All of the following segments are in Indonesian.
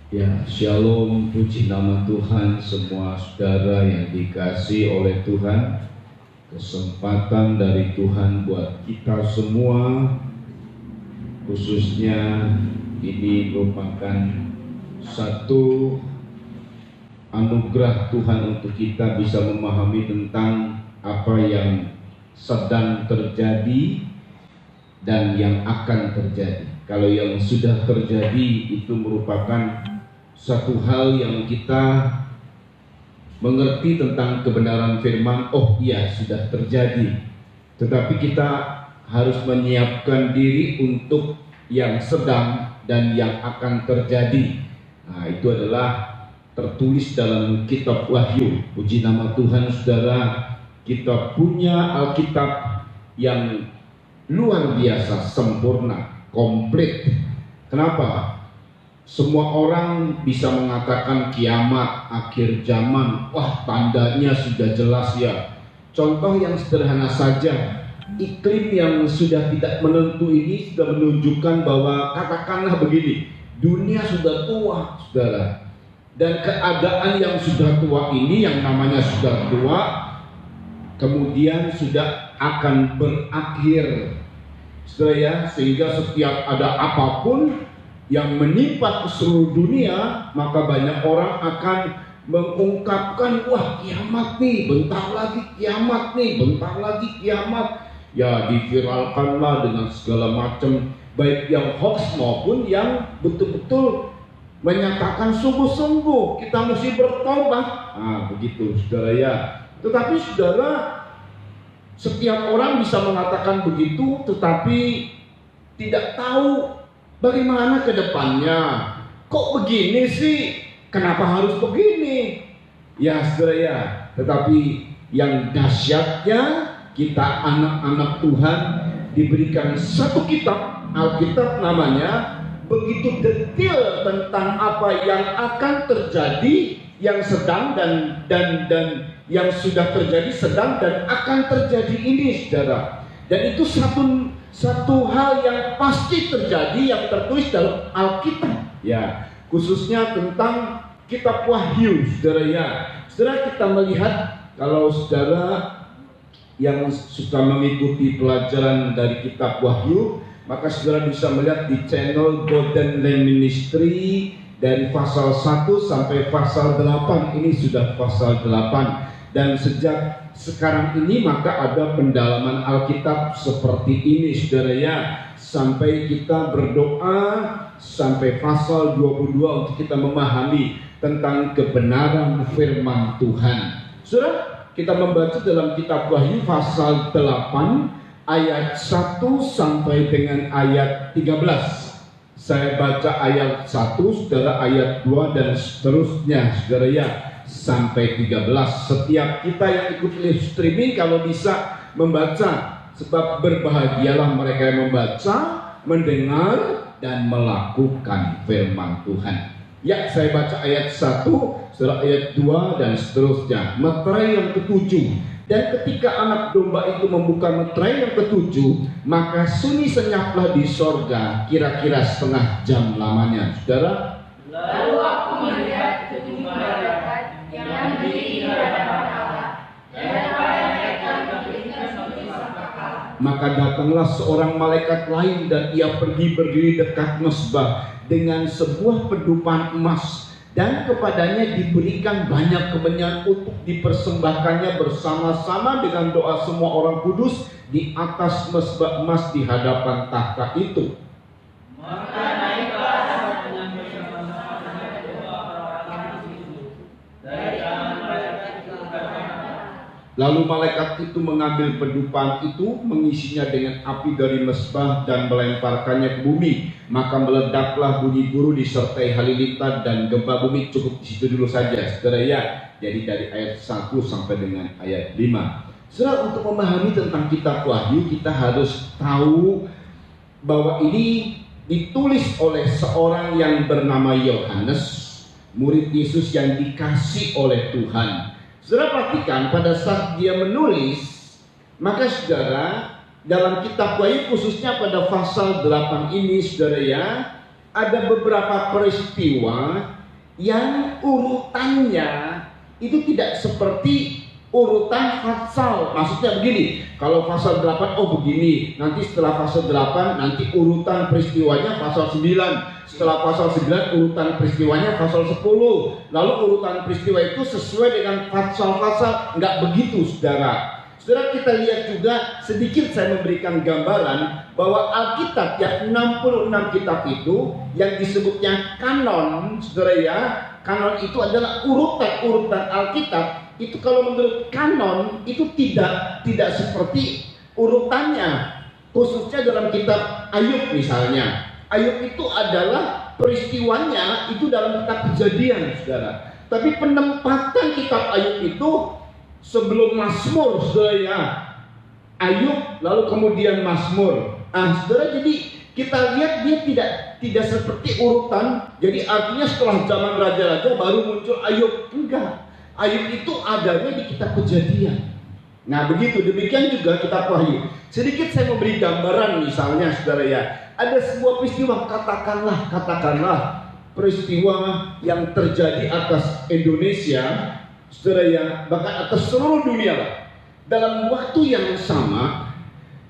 Ya, shalom, puji nama Tuhan semua saudara yang dikasihi oleh Tuhan. Kesempatan dari Tuhan buat kita semua, khususnya ini merupakan satu anugerah Tuhan untuk kita bisa memahami tentang apa yang sedang terjadi dan yang akan terjadi. Kalau yang sudah terjadi itu merupakan satu hal yang kita mengerti tentang kebenaran firman, oh iya sudah terjadi. Tetapi kita harus menyiapkan diri untuk yang sedang dan yang akan terjadi. Nah, itu adalah tertulis dalam kitab Wahyu. Puji nama Tuhan saudara, kita punya Alkitab yang luar biasa, sempurna, komplit. Kenapa? Semua orang bisa mengatakan kiamat, akhir zaman. Wah, tandanya sudah jelas ya. Contoh yang sederhana saja, iklim yang sudah tidak menentu ini sudah menunjukkan bahwa, katakanlah begini, dunia sudah tua, saudara. Dan keadaan yang sudah tua ini, yang namanya sudah tua, kemudian sudah akan berakhir, saudara ya. Sehingga setiap ada apapun yang menimpa ke seluruh dunia, maka banyak orang akan mengungkapkan, wah kiamat nih, bentar lagi kiamat nih, bentar lagi kiamat. Ya, diviralkanlah dengan segala macam, baik yang hoax maupun yang betul-betul menyatakan sungguh-sungguh kita mesti bertobat. Nah, begitu saudara ya. Tetapi saudara, setiap orang bisa mengatakan begitu, tetapi tidak tahu bagaimana ke depannya. Kok begini sih? Kenapa harus begini? Ya saudara ya, tetapi yang dahsyatnya, kita anak-anak Tuhan diberikan satu kitab, Alkitab namanya, begitu detail tentang apa yang akan terjadi, yang sedang dan yang sudah terjadi, sedang dan akan terjadi ini saudara. Dan itu satu hal yang pasti terjadi yang tertulis dalam Alkitab ya, khususnya tentang kitab Wahyu saudara ya. Saudara, kita melihat, kalau saudara yang suka mengikuti pelajaran dari kitab Wahyu, maka saudara bisa melihat di channel Golden Land Ministry dari pasal 1 sampai pasal 8. Ini sudah pasal 8. Dan sejak sekarang ini maka ada pendalaman Alkitab seperti ini saudara ya, sampai kita berdoa sampai pasal 22 untuk kita memahami tentang kebenaran firman Tuhan. Saudara, kita membaca dalam kitab Wahyu pasal 8 ayat 1 sampai dengan ayat 13. Saya baca ayat 1, saudara ayat 2 dan seterusnya saudara ya, sampai 13. Setiap kita yang ikut live streaming kalau bisa membaca, sebab berbahagialah mereka yang membaca, mendengar dan melakukan firman Tuhan. Ya, saya baca ayat 1, saudara ayat 2 dan seterusnya. Meterai yang ketujuh. Dan ketika anak domba itu membuka meterai yang ketujuh, maka sunyi senyaplah di sorga kira-kira setengah jam lamanya. Saudara, lalu aku melihat ketujuh malaikat yang berdiri di hadapan Allah, dan para mereka memberikan seperti sangkakala. Maka datanglah seorang malaikat lain dan ia pergi berdiri dekat mezbah dengan sebuah pedupan emas, dan kepadanya diberikan banyak kemenyan untuk dipersembahkannya bersama-sama dengan doa semua orang kudus di atas mezbah emas di hadapan takhta itu. Maka naiklah asapnya bersama-sama dengan doa orang-orang kudus itu dari tangan malaikat itu ke tangan. Lalu malaikat itu mengambil pedupan itu, mengisinya dengan api dari mezbah dan melemparkannya ke bumi. Maka meledaklah bunyi guru disertai halilintar dan gempa bumi. Cukup di situ dulu saja saudara ya. Jadi dari ayat 1 sampai dengan ayat 5. Saudara, untuk memahami tentang kitab Wahyu, kita harus tahu bahwa ini ditulis oleh seorang yang bernama Yohanes, murid Yesus yang dikasih oleh Tuhan. Saudara perhatikan, pada saat dia menulis, maka saudara, dalam kitab Wahyu khususnya pada pasal 8 ini saudara ya, ada beberapa peristiwa yang urutannya itu tidak seperti urutan fasal. Maksudnya begini, kalau pasal 8 oh begini, nanti setelah pasal 8 nanti urutan peristiwanya pasal 9, setelah pasal 9 urutan peristiwanya pasal 10, lalu urutan peristiwa itu sesuai dengan pasal-pasal. Enggak begitu, saudara. Saudara, kita lihat juga sedikit saya memberikan gambaran bahwa Alkitab yang 66 kitab itu yang disebutnya kanon, saudara ya. Kanon itu adalah urutan-urutan Alkitab. Itu kalau menurut kanon itu tidak seperti urutannya, khususnya dalam kitab Ayub misalnya. Ayub itu adalah peristiwanya itu dalam kitab Kejadian, saudara. Tapi penempatan kitab Ayub itu sebelum Mazmur, saudara ya. Ayub lalu kemudian Mazmur. Saudara, jadi kita lihat dia tidak seperti urutan. Jadi artinya setelah zaman raja-raja baru muncul Ayub. Enggak. Ayub itu adanya di kitab Kejadian. Nah begitu, demikian juga kitab Wahyu. Sedikit saya memberi gambaran misalnya, saudara ya. Ada sebuah peristiwa, katakanlah peristiwa yang terjadi atas Indonesia, saudara ya, bahkan atas seluruh dunia lah. Dalam waktu yang sama,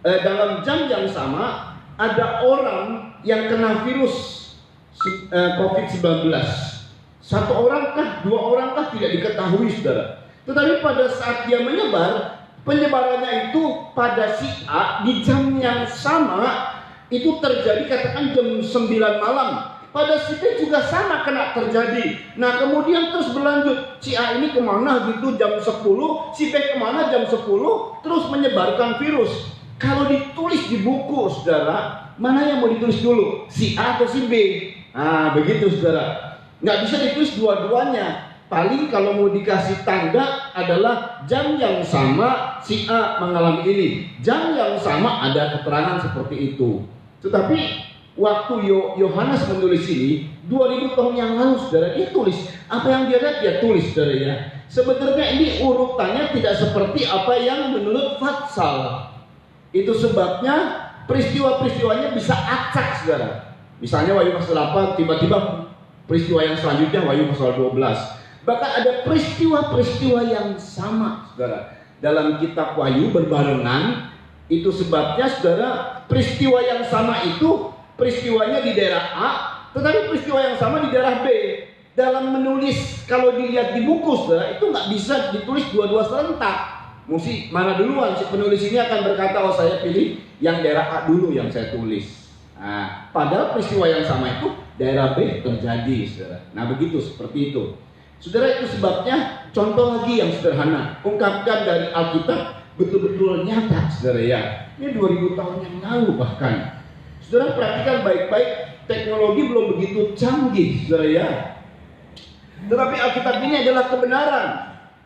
dalam jam yang sama, ada orang yang kena virus COVID-19. Satu orang kah, dua orang kah tidak diketahui, saudara. Tetapi pada saat dia menyebar, penyebarannya itu pada si A di jam yang sama itu terjadi katakan jam 9 malam. Pada si B juga sama kena terjadi. Nah kemudian terus berlanjut. Si A ini kemana gitu jam 10, si B kemana jam 10, terus menyebarkan virus. Kalau ditulis di buku, saudara, mana yang mau ditulis dulu? Si A atau si B? Nah begitu, saudara. Nggak bisa ditulis dua-duanya. Paling kalau mau dikasih tanda adalah jam yang sama si A mengalami ini, jam yang sama ada keterangan seperti itu. Tetapi waktu Yohanes menulis ini 2000 tahun yang lalu, saudara, dia tulis apa yang dia lihat, dia tulis, saudara ya. Sebenarnya ini urutannya tidak seperti apa yang menurut Fatsal. Itu sebabnya peristiwa-peristiwanya bisa acak, saudara. Misalnya Wahyu pasal 8 tiba-tiba peristiwa yang selanjutnya Wahyu pasal 12. Bahkan ada peristiwa-peristiwa yang sama, saudara, dalam kitab Wahyu berbarengan. Itu sebabnya, saudara, peristiwa yang sama itu peristiwanya di daerah A, tetapi peristiwa yang sama di daerah B. Dalam menulis, kalau dilihat di buku, saudara, itu nggak bisa ditulis dua-dua serentak. Mesti mana duluan, si penulis ini akan berkata, oh saya pilih yang daerah A dulu yang saya tulis. Nah, padahal peristiwa yang sama itu daerah B terjadi, saudara. Nah begitu, seperti itu, saudara. Itu sebabnya contoh lagi yang sederhana, ungkapkan dari Alkitab betul-betul nyata, saudara ya. Ini 2000 tahun yang lalu bahkan. Saudara perhatikan baik-baik, teknologi belum begitu canggih, saudara ya. Tetapi Alkitab ini adalah kebenaran.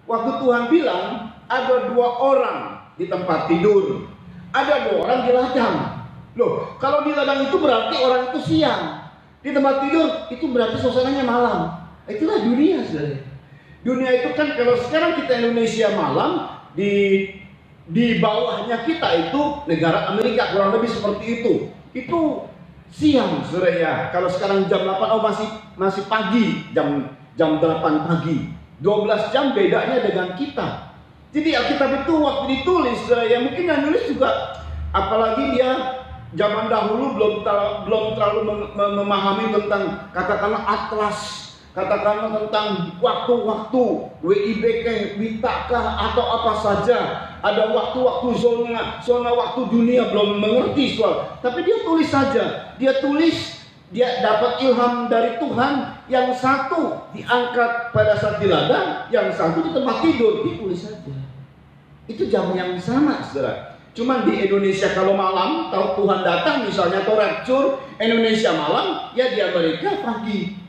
Waktu Tuhan bilang ada 2 orang di tempat tidur, ada 2 orang di ladang. Loh, kalau di ladang itu berarti orang itu siang. Di tempat tidur itu berarti suasananya malam. Itulah dunia, saudara. Dunia itu kan kalau sekarang kita Indonesia malam, di bawahnya kita itu negara Amerika, kurang lebih seperti itu. Itu siang, saudara ya. Kalau sekarang jam 8 oh masih pagi, jam 8 pagi. 12 jam bedanya dengan kita. Jadi Alkitab itu waktu ditulis, saudara ya, mungkin yang nulis juga, apalagi dia zaman dahulu belum terlalu memahami tentang katakanlah atlas, katakanlah tentang waktu-waktu WIBK, Witakah atau apa saja. Ada waktu-waktu zona waktu dunia, belum mengerti soal. Tapi dia tulis saja. Dia dapat ilham dari Tuhan. Yang satu diangkat pada saat di ladang, yang satu di tempat tidur. Ditulis saja. Itu jam yang sama, saudara. Cuman di Indonesia kalau malam, tahu Tuhan datang misalnya atau rapture, Indonesia malam, ya di Amerika pagi.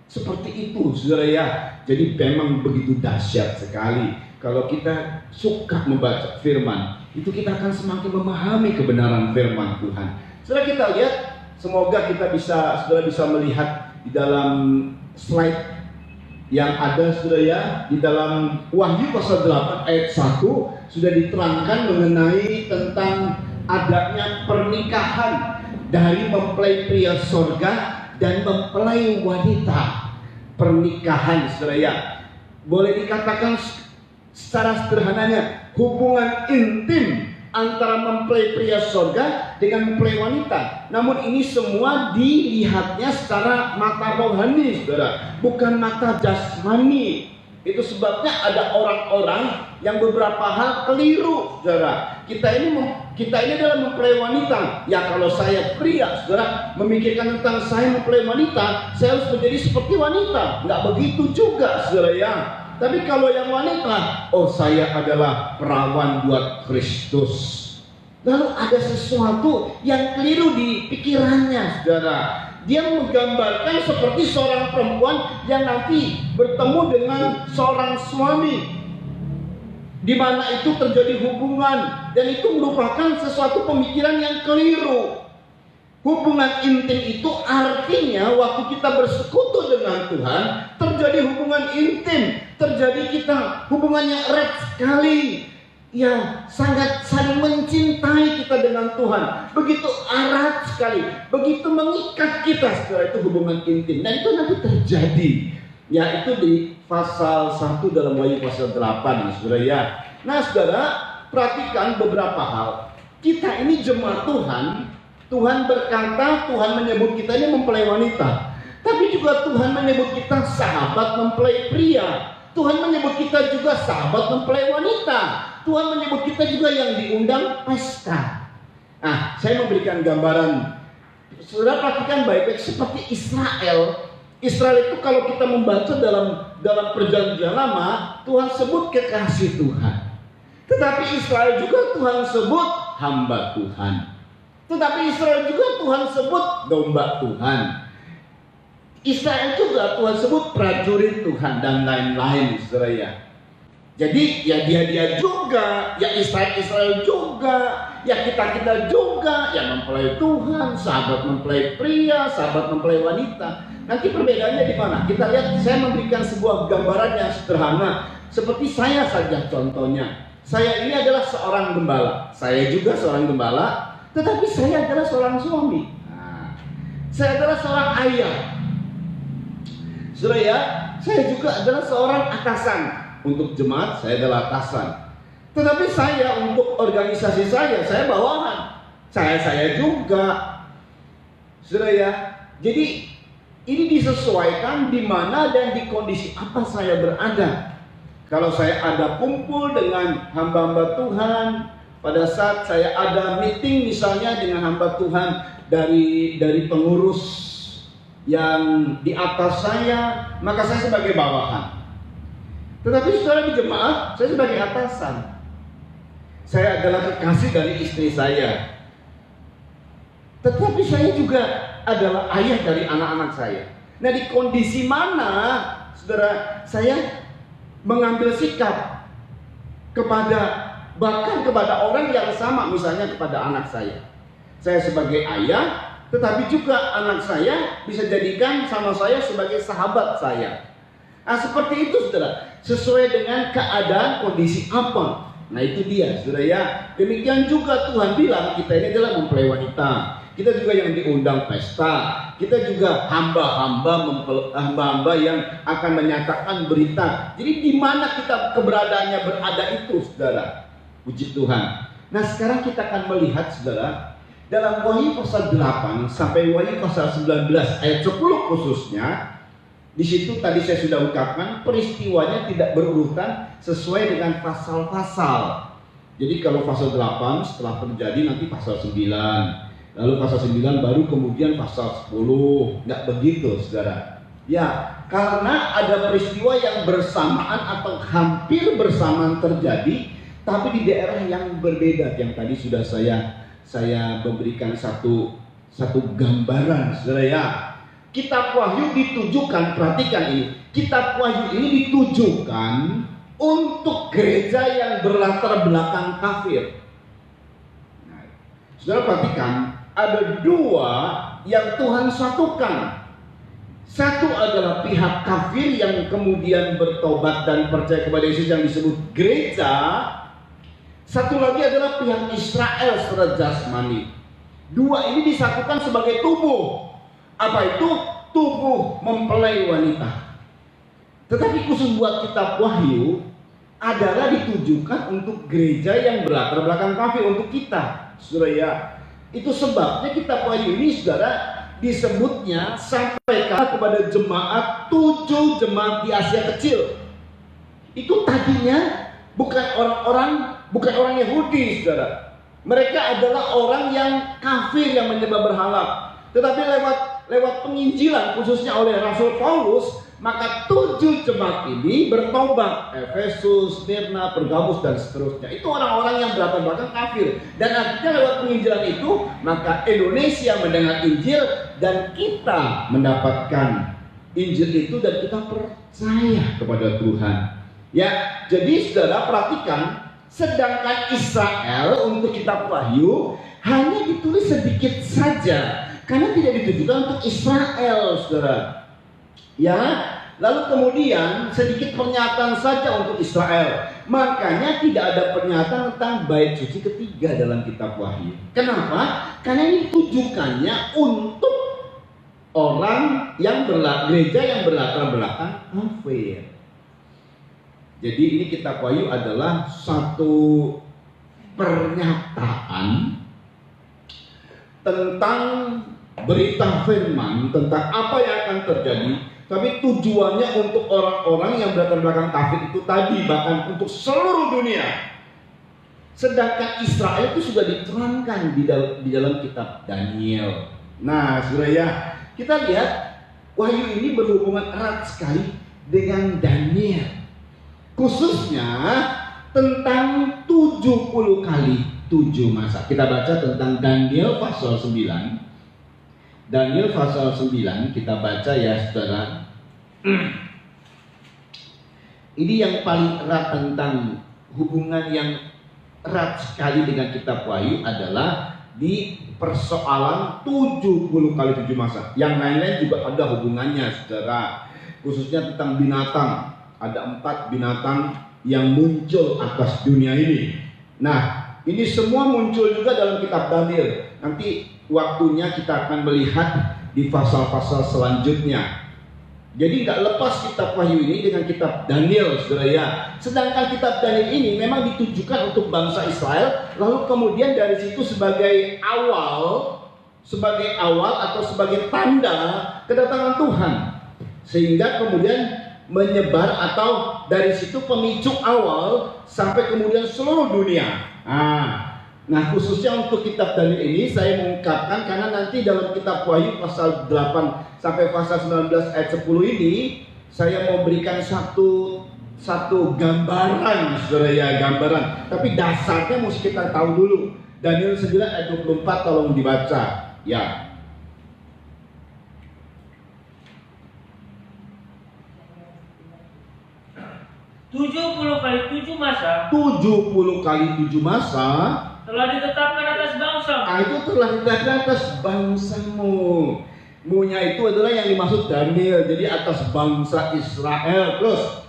Seperti itu, saudara ya. Jadi memang begitu dahsyat sekali. Kalau kita suka membaca firman, itu kita akan semakin memahami kebenaran firman Tuhan. Saudara, kita lihat, semoga saudara bisa melihat di dalam slide yang ada, saudara ya, di dalam Wahyu pasal 8 ayat 1 sudah diterangkan mengenai tentang adanya pernikahan dari mempelai pria sorga dan mempelai wanita. Pernikahan, saudara ya, boleh dikatakan secara sederhananya hubungan intim antara mempelai pria surga dengan mempelai wanita. Namun ini semua dilihatnya secara mata rohani, saudara, bukan mata jasmani. Itu sebabnya ada orang-orang yang beberapa hal keliru, saudara. Kita ini adalah mempelai wanita. Ya, kalau saya pria, saudara, memikirkan tentang saya mempelai wanita, saya harus menjadi seperti wanita. Nggak begitu juga, saudara ya. Tapi kalau yang wanita, oh saya adalah perawan buat Kristus. Lalu ada sesuatu yang keliru di pikirannya, saudara. Dia menggambarkan seperti seorang perempuan yang nanti bertemu dengan seorang suami, di mana itu terjadi hubungan, dan itu merupakan sesuatu pemikiran yang keliru. Hubungan intim itu artinya waktu kita bersekutu dengan Tuhan, terjadi hubungan intim, terjadi kita hubungan yang erat sekali, ya sangat saling mencintai kita dengan Tuhan, begitu erat sekali, begitu mengikat kita, setelah itu hubungan intim. Dan itu nanti terjadi, ya itu di pasal 1 dalam Wahyu pasal 8, saudara ya. Nah saudara, perhatikan beberapa hal. Kita ini jemaat Tuhan, Tuhan berkata, Tuhan menyebut kita ini mempelai wanita, tapi juga Tuhan menyebut kita sahabat mempelai pria. Tuhan menyebut kita juga sahabat mempelai wanita. Tuhan menyebut kita juga yang diundang pesta. Nah, saya memberikan gambaran. Saudara perhatikan baik-baik seperti Israel. Israel itu kalau kita membaca dalam perjanjian lama, Tuhan sebut kekasih Tuhan. Tetapi Israel juga Tuhan sebut hamba Tuhan. Tetapi Israel juga Tuhan sebut domba Tuhan. Israel juga Tuhan sebut prajurit Tuhan dan lain-lain, saudara ya. Jadi ya dia juga, ya Israel juga, ya kita juga, ya mempelai Tuhan, sahabat mempelai pria, sahabat mempelai wanita. Nanti perbedaannya di mana? Kita lihat, saya memberikan sebuah gambaran yang sederhana. Seperti saya saja contohnya. Saya ini adalah seorang gembala. Saya juga seorang gembala, tetapi saya adalah seorang suami. Nah, saya adalah seorang ayah. Saudara ya, saya juga adalah seorang atasan. Untuk jemaat saya adalah atasan. Tetapi saya untuk organisasi saya bawahan. Saya juga. Saudara ya, jadi ini disesuaikan di mana dan di kondisi apa saya berada. Kalau saya ada kumpul dengan hamba-hamba Tuhan, pada saat saya ada meeting misalnya dengan hamba Tuhan dari pengurus yang di atas saya, maka saya sebagai bawahan. Tetapi saudara di jemaat, saya sebagai atasan. Saya adalah kekasih dari istri saya. Tetapi saya juga adalah ayah dari anak-anak saya. Nah, di kondisi mana, saudara, saya mengambil sikap bahkan kepada orang yang sama, misalnya kepada anak saya. Saya sebagai ayah, tetapi juga anak saya bisa jadikan sama saya sebagai sahabat saya. Nah, seperti itu, saudara. Sesuai dengan keadaan kondisi apa. Nah, itu dia, saudara ya. Demikian juga Tuhan bilang kita ini adalah mempelai wanita. Kita juga yang diundang pesta. Kita juga hamba-hamba yang akan menyatakan berita. Jadi di mana kita keberadaannya berada itu, saudara. Puji Tuhan. Nah, sekarang kita akan melihat, saudara, dalam Wahyu pasal 8 sampai Wahyu pasal 19 ayat 10 khususnya. Di situ tadi saya sudah ungkapkan peristiwanya tidak berurutan sesuai dengan pasal-pasal. Jadi kalau pasal 8 setelah terjadi nanti pasal 9, lalu pasal 9 baru kemudian pasal 10. Nggak begitu, saudara. Ya, karena ada peristiwa yang bersamaan atau hampir bersamaan terjadi, tapi di daerah yang berbeda. Yang tadi sudah saya memberikan satu gambaran, saudara ya. Kitab Wahyu ditujukan, perhatikan ini, Kitab Wahyu ini ditujukan untuk gereja yang berlatar belakang kafir. Nah, saudara perhatikan, ada dua yang Tuhan satukan. Satu adalah pihak kafir yang kemudian bertobat dan percaya kepada Yesus yang disebut gereja. Satu lagi adalah pihak Israel secara jasmani. Dua ini disatukan sebagai tubuh. Apa itu? Tubuh mempelai wanita. Tetapi khusus buat kitab Wahyu adalah ditujukan untuk gereja yang berlatar belakang kafir, untuk kita, saudara ya. Itu sebabnya kitab Wahyu ini, saudara, disebutnya sampaikan kepada jemaat 7 jemaat di Asia Kecil. Itu tadinya bukan orang Yahudi, saudara. Mereka adalah orang yang kafir yang menyembah berhala. Tetapi lewat penginjilan khususnya oleh Rasul Paulus, maka 7 jemaat ini bertobat. Efesus, Smyrna, Pergamus dan seterusnya. Itu orang-orang yang berlatar belakang kafir. Dan akhirnya lewat penginjilan itu, maka Indonesia mendengar Injil dan kita mendapatkan Injil itu dan kita percaya kepada Tuhan. Ya, jadi saudara perhatikan, sedangkan Israel untuk kitab Wahyu hanya ditulis sedikit saja. Karena tidak ditujukan untuk Israel, saudara. Ya, lalu kemudian sedikit pernyataan saja untuk Israel. Makanya tidak ada pernyataan tentang bait suci ketiga dalam kitab Wahyu. Kenapa? Karena ini tujukannya untuk orang yang gereja yang berlatar belakang kafir. Jadi ini kitab Wahyu adalah satu pernyataan tentang berita firman, tentang apa yang akan terjadi. Tapi tujuannya untuk orang-orang yang berlatar belakang kafir itu tadi, bahkan untuk seluruh dunia. Sedangkan Israel itu sudah diterangkan di dalam kitab Daniel. Nah, saudara ya, kita lihat Wahyu ini berhubungan erat sekali dengan Daniel. Khususnya tentang 70 kali 7 masa. Kita baca tentang Daniel pasal 9. Daniel pasal 9 kita baca ya, saudara. Ini yang paling erat tentang hubungan yang erat sekali dengan kitab Wahyu adalah di persoalan 70 kali 7 masa. Yang lain-lain juga ada hubungannya, saudara. Khususnya tentang binatang. Ada 4 binatang yang muncul atas dunia ini. Nah, ini semua muncul juga dalam kitab Daniel. Nanti waktunya kita akan melihat di pasal-pasal selanjutnya. Jadi nggak lepas kitab Wahyu ini dengan kitab Daniel, saudara ya. Sedangkan kitab Daniel ini memang ditujukan untuk bangsa Israel. Lalu kemudian dari situ sebagai awal atau sebagai tanda kedatangan Tuhan. Sehingga kemudian menyebar, atau dari situ pemicu awal sampai kemudian seluruh dunia. Nah, khususnya untuk kitab Daniel ini saya mengungkapkan karena nanti dalam kitab Wahyu pasal 8 sampai pasal 19 ayat 10 ini saya mau berikan satu gambaran, saudara ya, gambaran. Tapi dasarnya mesti kita tahu dulu. Daniel 9 ayat 24 tolong dibaca ya. 70 kali 7 masa. 70 kali 7 masa Telah ditetapkan atas bangsa. Itu telah ditetapkan atas bangsamu. Mu-nya itu adalah yang dimaksud Daniel. Jadi atas bangsa Israel. Terus.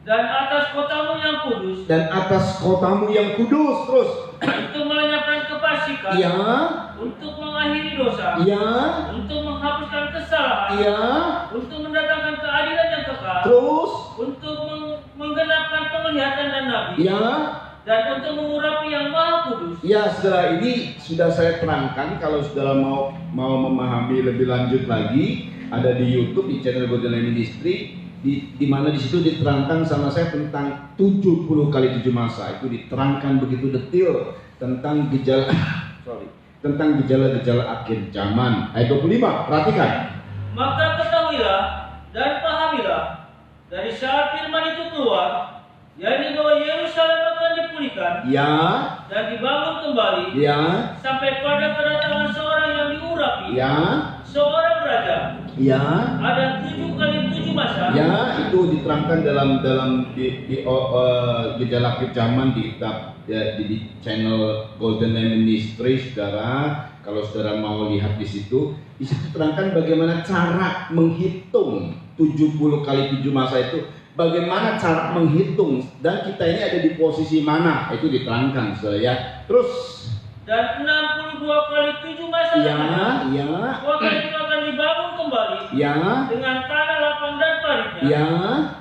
Dan atas kotamu yang kudus. Dan atas kotamu yang kudus. Terus. Untuk melenyapkan kefasikan. Ya. Untuk mengakhiri dosa. Ya. Untuk menghapuskan kesalahan. Ya. Untuk mendatangkan keadilan yang kekal. Terus. Untuk menggenapkan penglihatan dan nabi. Ya. Dan untuk mengurapi yang maha kudus. Ya, saudara, ini sudah saya terangkan. Kalau saudara mau memahami lebih lanjut lagi, ada di YouTube di channel Golden Line Ministry, di mana di situ diterangkan sama saya tentang 70 kali 7 masa. Itu diterangkan begitu detail tentang gejala-gejala akhir zaman. Ayat 25, perhatikan. Maka ketahuilah dan pahamilah dari saat firman itu keluar, yakni bahwa Yerusalem akan dipulihkan, ya, dan dibangun kembali, ya, sampai pada kedatangan seorang yang diurapi, ya, seorang raja. ya. Ada 7 kali 7 masa. Ya, itu diterangkan dalam gejala akhir zaman di channel Golden Line Ministry, saudara. Kalau saudara mau lihat di situ terangkan bagaimana cara menghitung 70 kali 7 masa itu. Bagaimana cara menghitung dan kita ini ada di posisi mana, itu diterangkan, saudara ya. Terus dan 62 kali 7 masa Ya, yang ya, maka itu akan dibangun kembali ya, dengan tanah lapang dan paritnya. ya,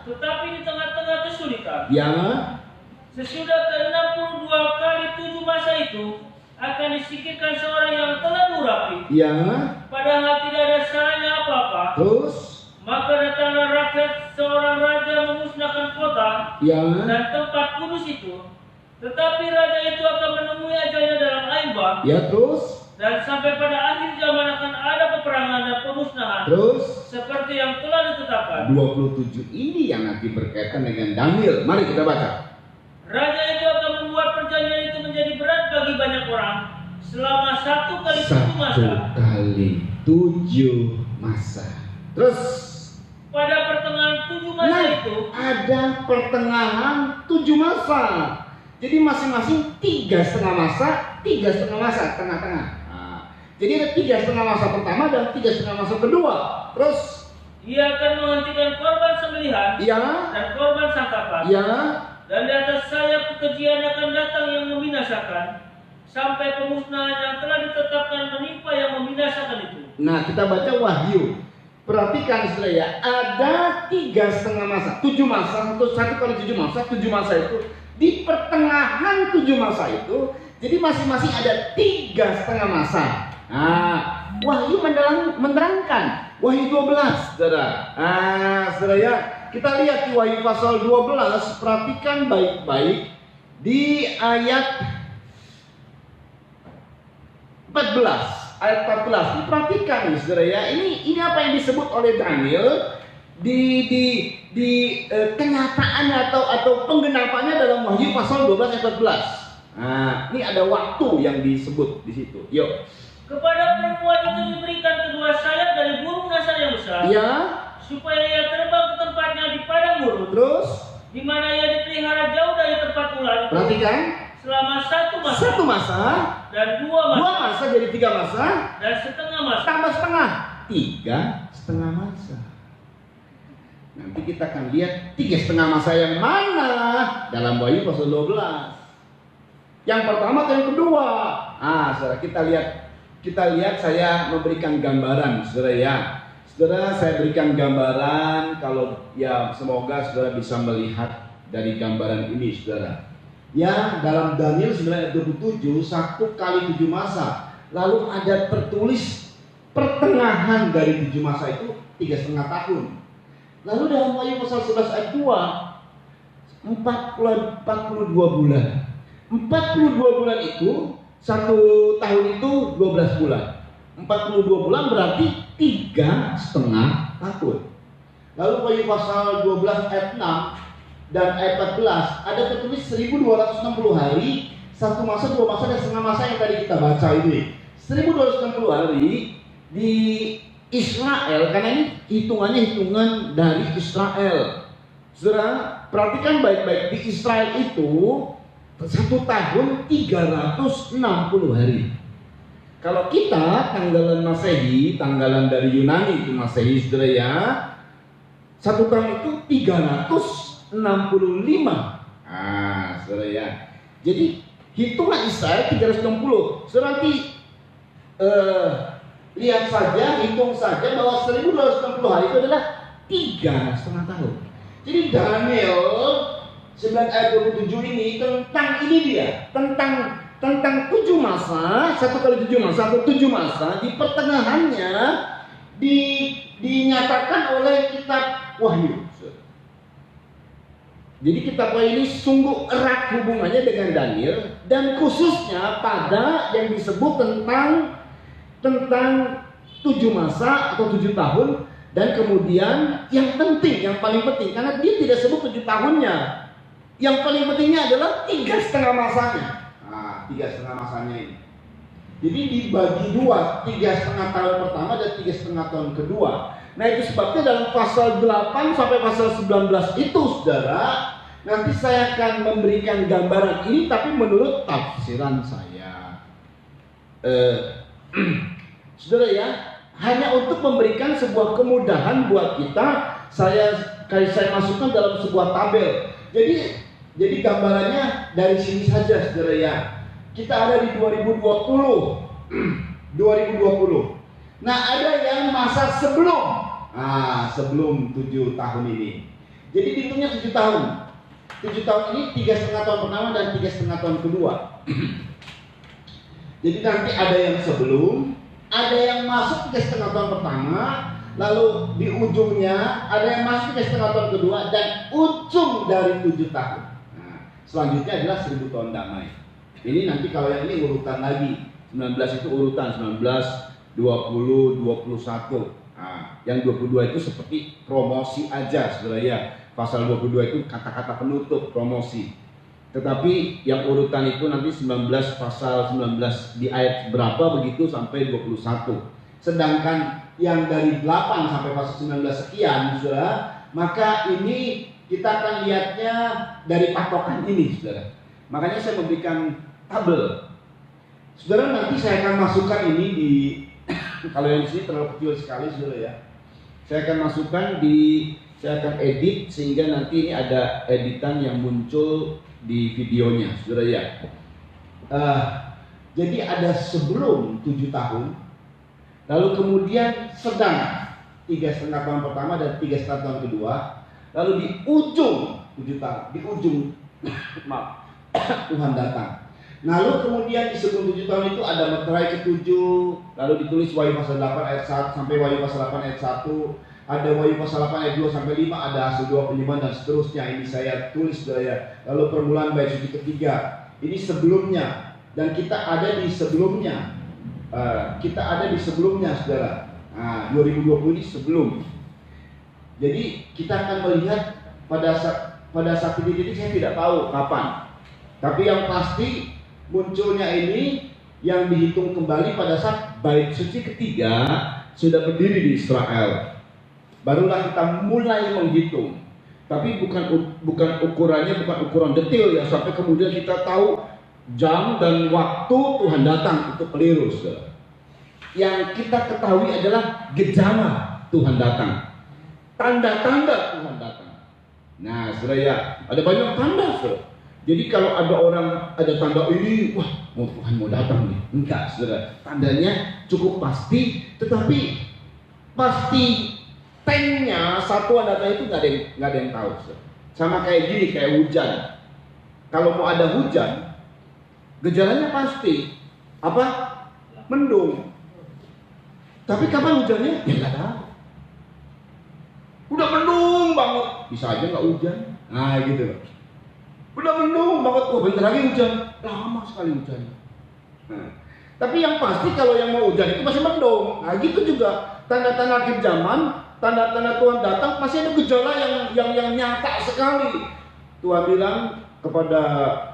Tetapi di tengah-tengah kesulitan, ya, sesudah ke-62 kali 7 masa itu akan disingkirkan seorang yang telah diurapi, ya. padahal tidak ada salahnya apa-apa. Terus, Maka datanglah rakyat seorang raja memusnahkan kota ya, dan tempat kudus itu. Tetapi raja itu akan menemui ajalnya dalam air bah, ya, terus, dan sampai pada akhir zaman akan ada peperangan dan pemusnahan terus. seperti yang telah ditetapkan. 27 ini yang nanti berkaitan dengan Daniel. Mari kita baca. Raja itu akan membuat perjanjian itu menjadi berat bagi banyak orang selama 1 kali 7 masa. 1 kali 7 masa. Terus, Pada pertengahan 7 masa itu, ada pertengahan 7 masa. Jadi masing-masing 3,5 masa, 3,5 masa, tengah-tengah. Nah, jadi ada 3,5 masa pertama dan 3,5 masa kedua. Terus, ia akan menghentikan korban sembelihan ya, dan korban santapan. ya, Dan di atas sayap kekejian akan datang yang membinasakan, sampai pemusnahan yang telah ditetapkan menimpa yang membinasakan itu. nah kita baca Wahyu. Perhatikan saudara ya, ada 3,5 masa, 7 masa, 1 kali 7 masa, 7 masa itu di pertengahan 7 masa itu, jadi masing-masing ada 3,5 masa. Nah, Wahyu menerangkan, Wahyu 12, saudara. Saudara ya, kita lihat di Wahyu pasal 12, perhatikan baik-baik di ayat 14. Ayat 14, diperhatikan nih saudara ya. Ini apa yang disebut oleh Daniel di kenyataannya atau penggenapannya dalam Wahyu pasal 12 ayat 14. Nah, ini ada waktu yang disebut di situ. Yuk. Kepada perempuan itu diberikan kedua sayap dari burung nasar yang besar, Ya. supaya ia terbang ke tempatnya di padang gurun, Terus di mana ia dipelihara jauh dari tempat ular itu perhatikan, selama 1 masa, 1 masa, dan 2 2 masa, masa jadi 3 masa, dan setengah masa. tambah setengah, 3,5 masa. Nanti kita akan lihat 3,5 masa yang mana dalam Wahyu pasal 12. Yang pertama atau yang kedua? Saudara, kita lihat saya memberikan gambaran, saudara ya. Saudara, saya berikan gambaran, kalau ya semoga saudara bisa melihat dari gambaran ini, saudara. Ya, dalam Daniel 9 ayat 27, 1 kali 7 masa. Lalu ada tertulis pertengahan dari 7 masa itu 3,5 tahun. Lalu dalam Wahyu pasal 11 ayat 2, 42 bulan. 42 bulan itu, 1 tahun itu 12 bulan. 42 bulan berarti 3,5 tahun. Lalu Wahyu pasal 12 ayat 6 dan ayat 14 ada tertulis 1260 hari, 1 masa, 2 masa, dan setengah masa yang tadi kita baca ini. 1260 hari di Israel, karena ini hitungannya hitungan dari Israel. Saudara, perhatikan baik-baik, di Israel itu 1 tahun 360 hari. Kalau kita tanggalan Masehi, tanggalan dari Yunani itu Masehi, saudara ya, 1 tahun itu 365. Saudara ya. Jadi hitungan Israel 360. Saudara nanti lihat saja, hitung saja bahwa 1260 hari itu adalah 3,5 tahun. Jadi Daniel 9 ayat 27 ini tentang ini dia, tentang 7 masa, 1 kali 7 masa atau 7 masa di pertengahannya dinyatakan oleh kitab Wahyu. Jadi kitab Wahyu ini sungguh erat hubungannya dengan Daniel, dan khususnya pada yang disebut tentang 7 masa atau 7 tahun, dan kemudian yang penting, yang paling penting, karena dia tidak sebut 7 tahunnya, yang paling pentingnya adalah 3,5 masanya. 3,5 masanya ini. Jadi dibagi 2, 3,5 tahun pertama dan 3,5 tahun kedua. Nah, itu sebabnya dalam pasal 8 sampai pasal 19 itu, saudara, nanti saya akan memberikan gambaran ini, tapi menurut tafsiran saya. Saudara ya, hanya untuk memberikan sebuah kemudahan buat kita, saya masukkan dalam sebuah tabel. Jadi gambarannya dari sini saja, saudara ya. kita ada di 2020. 2020. Nah, ada yang masa sebelum 7 tahun ini. Jadi dihitungnya 7 tahun. 7 tahun ini 3,5 tahun pertama dan 3,5 tahun kedua. Jadi nanti ada yang sebelum, ada yang masuk 3,5 tahun pertama, lalu di ujungnya ada yang masuk 3,5 tahun kedua, dan ujung dari 7 tahun. Nah, selanjutnya adalah 1000 tahun damai. Ini nanti kalau yang ini urutan lagi. 19 itu urutan 19, 20, 21. Nah, yang 22 itu seperti promosi aja, saudara ya. Pasal 22 itu kata-kata penutup, promosi. Tetapi yang urutan itu nanti 19, pasal 19 di ayat berapa begitu sampai 21. Sedangkan yang dari 8 sampai pasal 19 sekian, saudara, maka ini kita akan lihatnya dari patokan ini, saudara. Makanya saya memberikan tabel. Saudara, nanti saya akan masukkan ini di kalau yang di sini terlalu kecil sekali, saudara ya. Saya akan masukkan saya akan edit sehingga nanti ini ada editan yang muncul di videonya, saudara ya. Jadi ada sebelum 7 tahun, lalu kemudian sedang 3,5 tahun pertama dan 3,5 tahun kedua, lalu di ujung 7 tahun, di ujung maaf, Tuhan datang. Lalu kemudian di sebelum 7 tahun itu ada meterai ke-7, lalu ditulis Wahyu pasal 8 ayat 1 sampai Wahyu pasal 8 ayat 1, ada Wahyu pasal 8 ayat 2 sampai 5, ada hasil 2 penyembahan dan seterusnya. Ini saya tulis, saudara ya. Lalu permulaan bait suci ketiga. Ini sebelumnya, dan kita ada di sebelumnya. Saudara. Nah, 2020 ini sebelum. Jadi kita akan melihat pada saat ini saya tidak tahu kapan. Tapi yang pasti munculnya ini yang dihitung kembali pada saat bait suci ketiga sudah berdiri di Israel. Barulah kita mulai menghitung. Tapi bukan ukurannya bukan ukuran detail ya, sampai kemudian kita tahu jam dan waktu Tuhan datang, itu keliru, saudara. Yang kita ketahui adalah gejala Tuhan datang, tanda-tanda Tuhan datang. Nah, saudara ya, ada banyak tanda, saudara. Jadi kalau ada orang ada tanda ini, wah, Tuhan mau datang nih. Enggak, saudara. Tandanya cukup pasti, tetapi pasti tanknya, satuan data itu nggak ada yang tahu, saudara. Sama kayak gini, kayak hujan. Kalau mau ada hujan, gejalanya pasti apa? Mendung. Tapi kapan hujannya? Ya nggak tahu. Udah mendung banget, bisa aja nggak hujan. Nah, gitu loh. Udah mendung banget, bentar lagi hujan. Lama sekali hujannya. Nah, tapi yang pasti kalau yang mau hujan itu masih mendung. Nah, gitu juga tanda-tanda akhir zaman, tanda-tanda Tuhan datang, masih ada gejala yang nyata sekali. Tuhan bilang kepada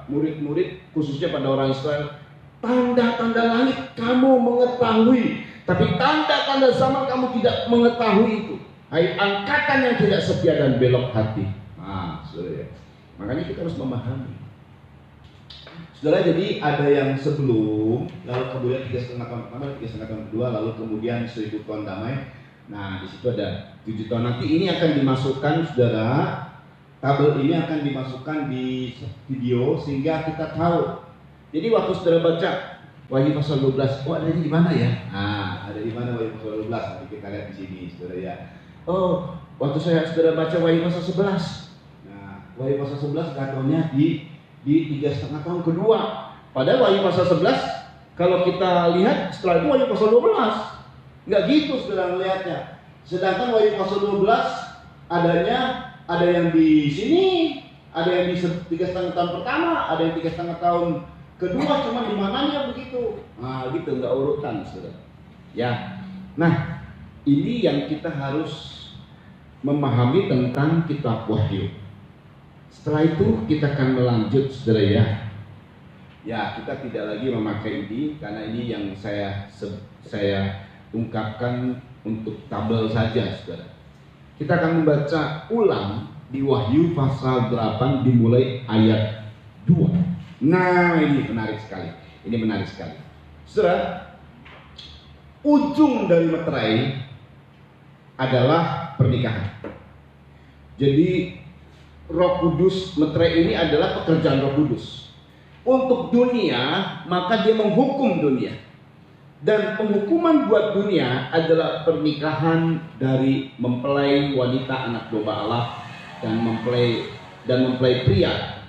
murid-murid, khususnya pada orang Israel, tanda-tanda langit kamu mengetahui, tapi tanda-tanda zaman kamu tidak mengetahui itu. Hai angkatan yang tidak setia dan belok hati. Nah, saudara, makanya kita harus memahami. Saudara, jadi ada yang sebelum, lalu kemudian 3,5 tahun pertama, 3,5 tahun kedua, lalu kemudian 1000 tahun damai. Nah, di situ ada 7 tahun. Nanti ini akan dimasukkan, saudara. Tabel ini akan dimasukkan di video sehingga kita tahu. Jadi waktu saudara baca Wahyu pasal 12, oh ada di mana ya? Nah, ada di mana Wahyu pasal 12? Nanti kita lihat di sini, saudara ya. Oh, waktu saudara baca Wahyu pasal 11. Wahyu pasal 11 katanya di 3,5 tahun kedua. Padahal Wahyu pasal 11 kalau kita lihat setelah itu Wahyu pasal 12. Enggak gitu saudara melihatnya. Sedangkan Wahyu pasal 12 ada yang di sini, ada yang di 3,5 tahun pertama, ada yang 3,5 tahun kedua, cuma di mananya begitu. Nah, gitu enggak urutan, saudara. Ya. Nah, ini yang kita harus memahami tentang kitab Wahyu. Setelah itu kita akan melanjut, saudara ya. Ya, kita tidak lagi memakai ini karena ini yang saya ungkapkan untuk tabel saja, saudara. Kita akan membaca ulang di Wahyu pasal 8 dimulai ayat 2. Nah, ini menarik sekali. Ini menarik sekali. Saudara, ujung dari meterai adalah pernikahan. Jadi Roh Kudus, meterai ini adalah pekerjaan Roh Kudus. untuk dunia, maka dia menghukum dunia. Dan penghukuman buat dunia adalah pernikahan dari mempelai wanita anak domba Allah dan mempelai pria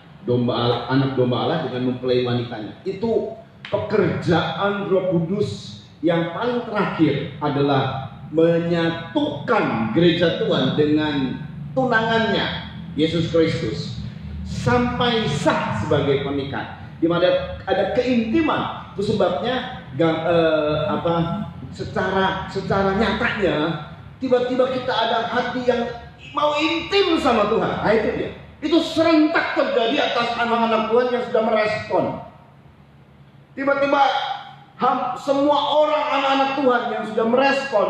anak domba Allah dengan mempelai wanitanya. Itu pekerjaan Roh Kudus yang paling terakhir adalah menyatukan gereja Tuhan dengan tunangannya Yesus Kristus sampai sah sebagai pernikahan, di mana ada keintiman. Itu sebabnya secara nyatanya tiba-tiba kita ada hati yang mau intim sama Tuhan. Nah, itu dia. Itu serentak terjadi atas anak-anak Tuhan yang sudah merespon. Tiba-tiba semua orang anak-anak Tuhan yang sudah merespon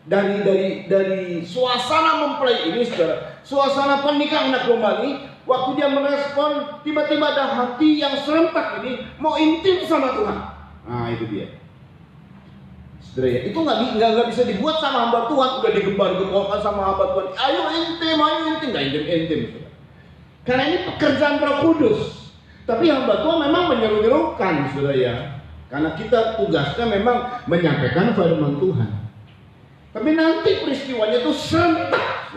dari suasana mempelai ini, saudara, suasana pernikahan anak domba ini, waktu dia merespon, tiba-tiba ada hati yang serentak ini mau intim sama Tuhan. Nah, itu dia. Saudara, ya, itu nggak bisa dibuat sama hamba Tuhan. Udah digembar-gemborkan sama hamba Tuhan. Ayo intim, nggak intim, saudara. Karena ini pekerjaan Roh Kudus. Tapi hamba Tuhan memang menyeru-nyerukan, saudara ya. Karena kita tugasnya memang menyampaikan firman Tuhan. Tapi nanti peristiwanya itu serentak.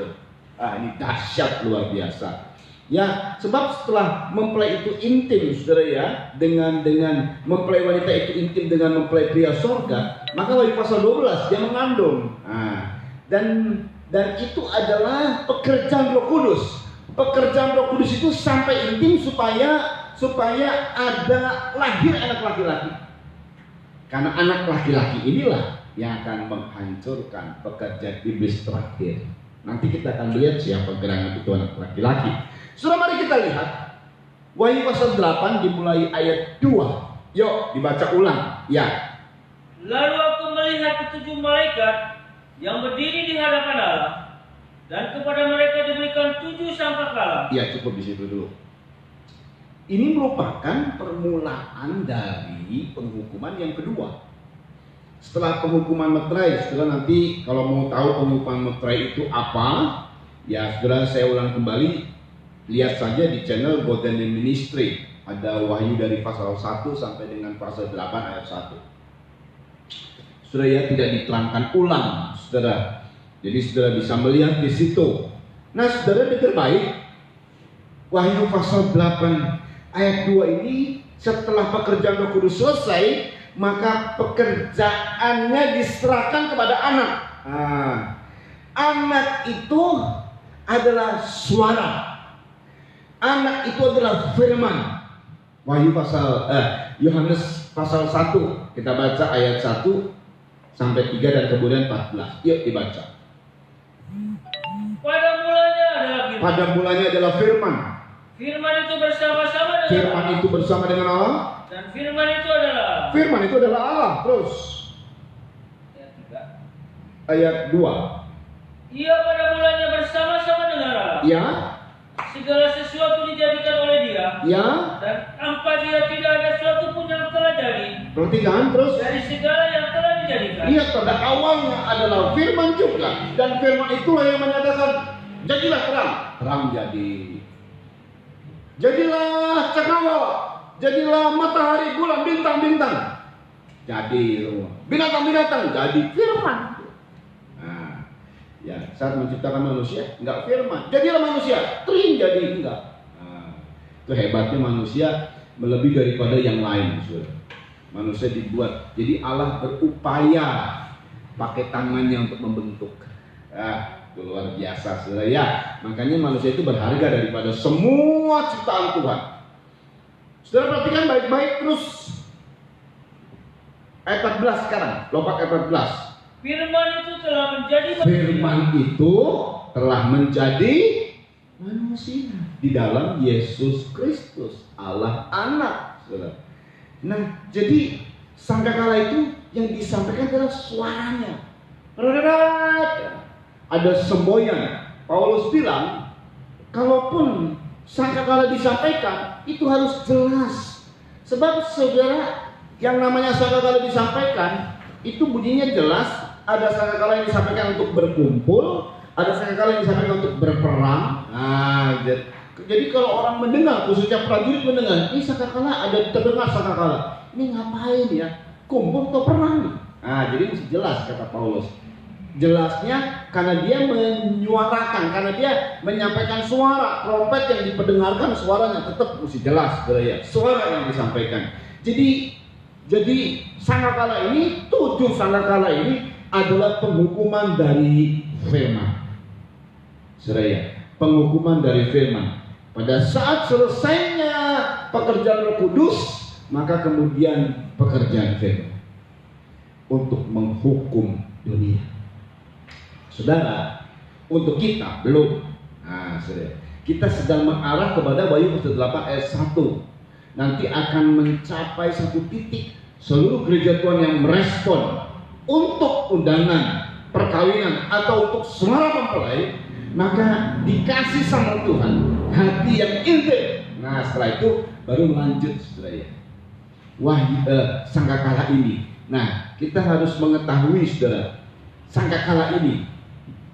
Ini dahsyat luar biasa. Ya, sebab setelah mempelai itu intim, saudara ya, dengan mempelai wanita itu intim dengan mempelai pria sorga, maka Wahyu pasal 12 dia mengandung. Dan itu adalah pekerjaan Roh Kudus. Pekerjaan Roh Kudus itu sampai intim supaya ada lahir anak laki-laki. Karena anak laki-laki inilah yang akan menghancurkan pekerjaan iblis terakhir. Nanti kita akan lihat siapa gerangan itu anak laki-laki. Saudara, mari kita lihat Wahyu pasal 8 dimulai ayat 2. Yuk dibaca ulang. Ya. Lalu aku melihat ketujuh malaikat yang berdiri di hadapan Allah, dan kepada mereka diberikan 7 sangkakala. Ya, cukup di situ dulu. Ini merupakan permulaan dari penghukuman yang kedua. Setelah penghukuman meterai, saudara, nanti kalau mau tahu penghukuman meterai itu apa, ya saudara, saya ulang kembali, lihat saja di channel Golden Ministry. Ada Wahyu dari pasal 1 sampai dengan pasal 8 ayat 1. Saudara ya, tidak diterangkan ulang, saudara. Jadi saudara bisa melihat di situ. Nah, saudara dengar baik, Wahyu pasal 8 ayat 2 ini, setelah pekerjaan Roh Kudus selesai, maka pekerjaannya diserahkan kepada anak. Anak itu adalah suara. Anak itu adalah firman. Wahyu Yohanes pasal 1, kita baca ayat 1 sampai 3 dan kemudian 14. Yuk dibaca. Pada mulanya adalah firman. Firman itu bersama-sama dengan Firman Allah. itu bersama dengan Allah. Dan firman itu adalah Allah. Firman itu adalah Allah. Terus ayat 2. Ia pada mulanya bersama-sama dengan Allah. Ya. Segala sesuatu dijadikan oleh Dia. Ya. Dan tanpa Dia tidak ada sesuatu pun yang telah jadi. Perhatikan terus. Dari segala yang telah dijadikan. Lihat, pada awalnya adalah firman juga. Dan firman itulah yang menyatakan, jadilah terang. Terang jadi. Jadilah cakrawala. Jadilah matahari, bulan, bintang-bintang. Jadi semua. Binatang-binatang jadi firman. Nah, ya, saat menciptakan manusia enggak firman. Jadilah manusia, tring jadi enggak. Nah, itu hebatnya manusia melebihi daripada yang lain, saudara. Manusia dibuat. Jadi Allah berupaya pakai tangannya untuk membentuk. Itu luar biasa, saudara ya. Makanya manusia itu berharga daripada semua ciptaan Tuhan. Saudara perhatikan baik-baik terus. Ayat 14 sekarang, lompat ayat 14. Firman itu telah menjadi manusia. Firman itu telah menjadi manusia di dalam Yesus Kristus, Allah anak, saudara. Nah, jadi sangkakala itu yang disampaikan adalah suaranya. Ada semboyan. Paulus bilang, kalaupun sangkakala disampaikan, itu harus jelas. Sebab saudara, yang namanya sangkakala disampaikan, itu bunyinya jelas. Ada sangkakala yang disampaikan untuk berkumpul, ada sangkakala yang disampaikan untuk berperang. Jadi kalau orang mendengar, khususnya prajurit mendengar, ini sangkakala ada terdengar sangkakala. Ini ngapain ya? Kumpul atau perang? Nah, jadi mesti jelas kata Paulus. Jelasnya karena dia menyuarakan, karena dia menyampaikan suara trompet yang diperdengarkan, suaranya tetap mesti jelas, ya. Suara yang disampaikan. Jadi sangkakala ini, 7 sangkakala ini adalah penghukuman dari firman. Saudara, penghukuman dari firman. Pada saat selesainya pekerjaan Roh Kudus, maka kemudian pekerjaan firman untuk menghukum dunia. Saudara, untuk kita belum. Nah, saudara, kita sedang mengarah kepada Wahyu pasal 8 ayat 1. Nanti akan mencapai satu titik seluruh gereja Tuhan yang merespon untuk undangan perkawinan atau untuk semalam mempelai, maka dikasih sama Tuhan hati yang intim. Nah, setelah itu baru melanjut, saudara ya. Sangkakala ini. Nah, kita harus mengetahui, saudara, sangkakala ini.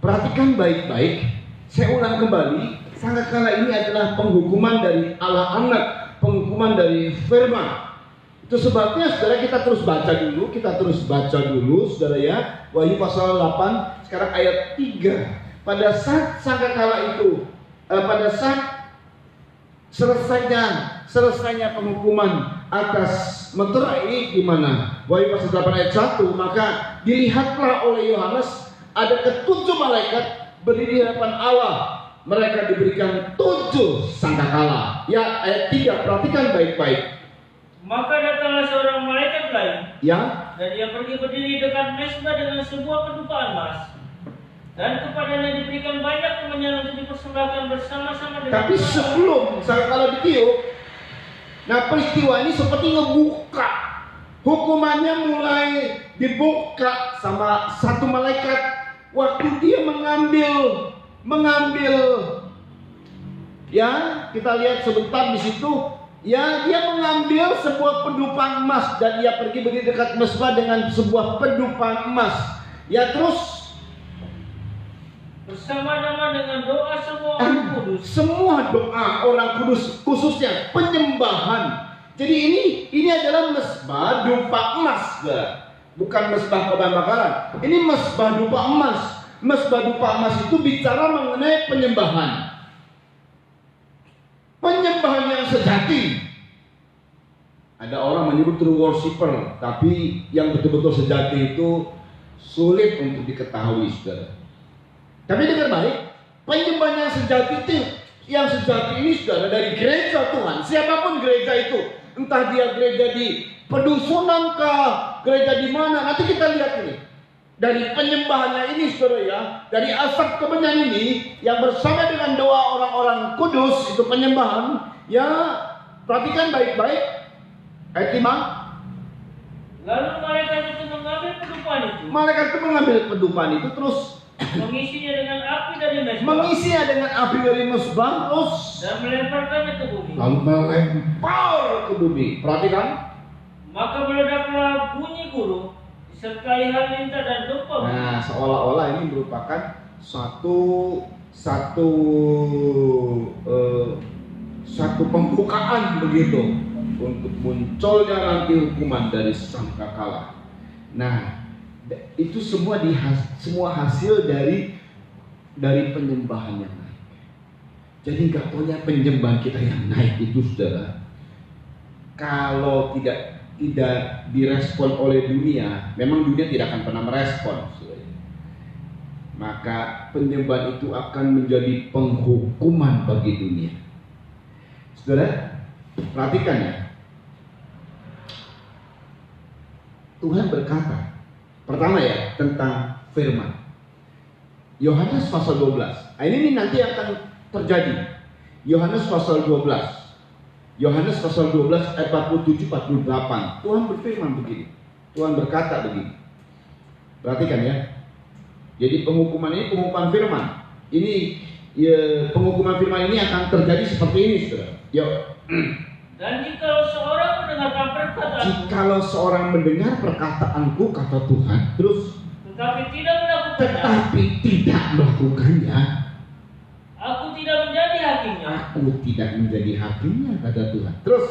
Perhatikan baik-baik. Saya ulang kembali, sangkakala ini adalah penghukuman dari Allah Anak, penghukuman dari firman. Itu sebabnya, saudara, kita terus baca dulu, saudara ya. Wahyu pasal 8, sekarang ayat 3. Pada saat sangkakala itu, pada saat selesainya penghukuman atas meterai ini, di mana Wahyu pasal 8 ayat 1, maka dilihatlah oleh Yohanes ada ke-7 malaikat berdiri di hadapan Allah. Mereka diberikan 7 sangkakala. Ya, ayat 3, perhatikan baik-baik. Maka datanglah seorang malaikat lain, Ya, dan dia pergi berdiri dekat mezbah dengan sebuah kedupaan emas. Dan kepadanya diberikan banyak kemenyan untuk dipersembahkan bersama-sama dengan tapi sebelum sangkakala ditiup, nah peristiwa ini seperti ngebuka. Hukumannya mulai dibuka sama satu malaikat waktu dia mengambil ya, kita lihat sebentar di situ. Ya, dia mengambil sebuah pedupaan emas dan dia pergi berdiri dekat mezbah dengan sebuah pedupaan emas. Ya, terus bersama-sama dengan doa semua orang kudus. Semua doa orang kudus, khususnya penyembahan. Jadi ini adalah mezbah dupa emas, bukan mezbah korban bakaran. Ini mezbah dupa emas. Mezbah dupa emas itu bicara mengenai penyembahan. Penyembahan yang sejati. Ada orang menyebut true worshiper, tapi yang betul-betul sejati itu sulit untuk diketahui, saudara. Tapi dengar baik, penyembahan yang sejati ini, saudara, dari gereja Tuhan, siapapun gereja itu, entah dia gereja di pedusunan kah, gereja di mana, nanti kita lihat ini. Dari penyembahannya ini, saudara ya, dari asap kemenyan ini, yang bersama dengan doa orang-orang kudus, itu penyembahan, ya, perhatikan baik-baik. Ayat 5. Lalu malaikat itu mengambil pedupaan itu. Malaikat itu mengambil pedupaan itu terus mengisinya dengan api dari mezbah. Mengisinya dengan api dari mezbah terus dan melemparkannya ke bumi. lalu melempar ke bumi. Perhatikan. Maka meledaklah bunyi guru disertai halilintar dan gempa. Nah, seolah-olah ini merupakan satu pembukaan begitu untuk munculnya nanti hukuman dari sangkakala. Nah, itu semua hasil dari penyembahan yang naik. Jadi nggak punya penyembahan kita yang naik itu, saudara. Kalau tidak direspon oleh dunia, memang dunia tidak akan pernah merespon, saudara. Maka penyembahan itu akan menjadi penghukuman bagi dunia. Saudara, perhatikan ya. Tuhan berkata, pertama ya, tentang firman. Yohanes pasal 12. Nah, ini nanti akan terjadi. Yohanes pasal 12. Yohanes pasal 12 ayat 47-48. Tuhan berfirman begini. Tuhan berkata begini. Perhatikan ya. Jadi penghukuman ini penghukuman firman. Ini ya, penghukuman firman ini akan terjadi seperti ini, saudara. Yuk. Dan jikalau seorang mendengar perkataanku, kata Tuhan, terus tetapi tidak melakukannya, aku tidak menjadi hakimnya. Aku tidak menjadi hakimnya, kata Tuhan. Terus,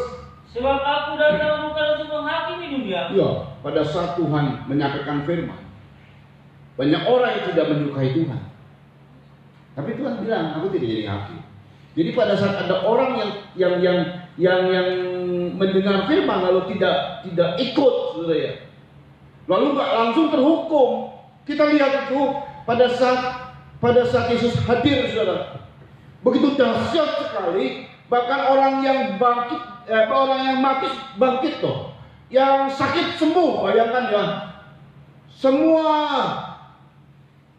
Sebab aku datang bukan untuk menghakimi dunia, ya, pada saat Tuhan menyampaikan firman, banyak orang yang tidak menyukai Tuhan. Tapi Tuhan bilang, aku tidak jadi hakim. Jadi pada saat ada orang yang mendengar firman lalu tidak ikut, saudara ya, lalu nggak langsung terhukum. Kita lihat itu pada saat Yesus hadir, saudara, begitu dahsyat sekali. Bahkan orang yang mati bangkit loh, yang sakit sembuh. Bayangkan ya, semua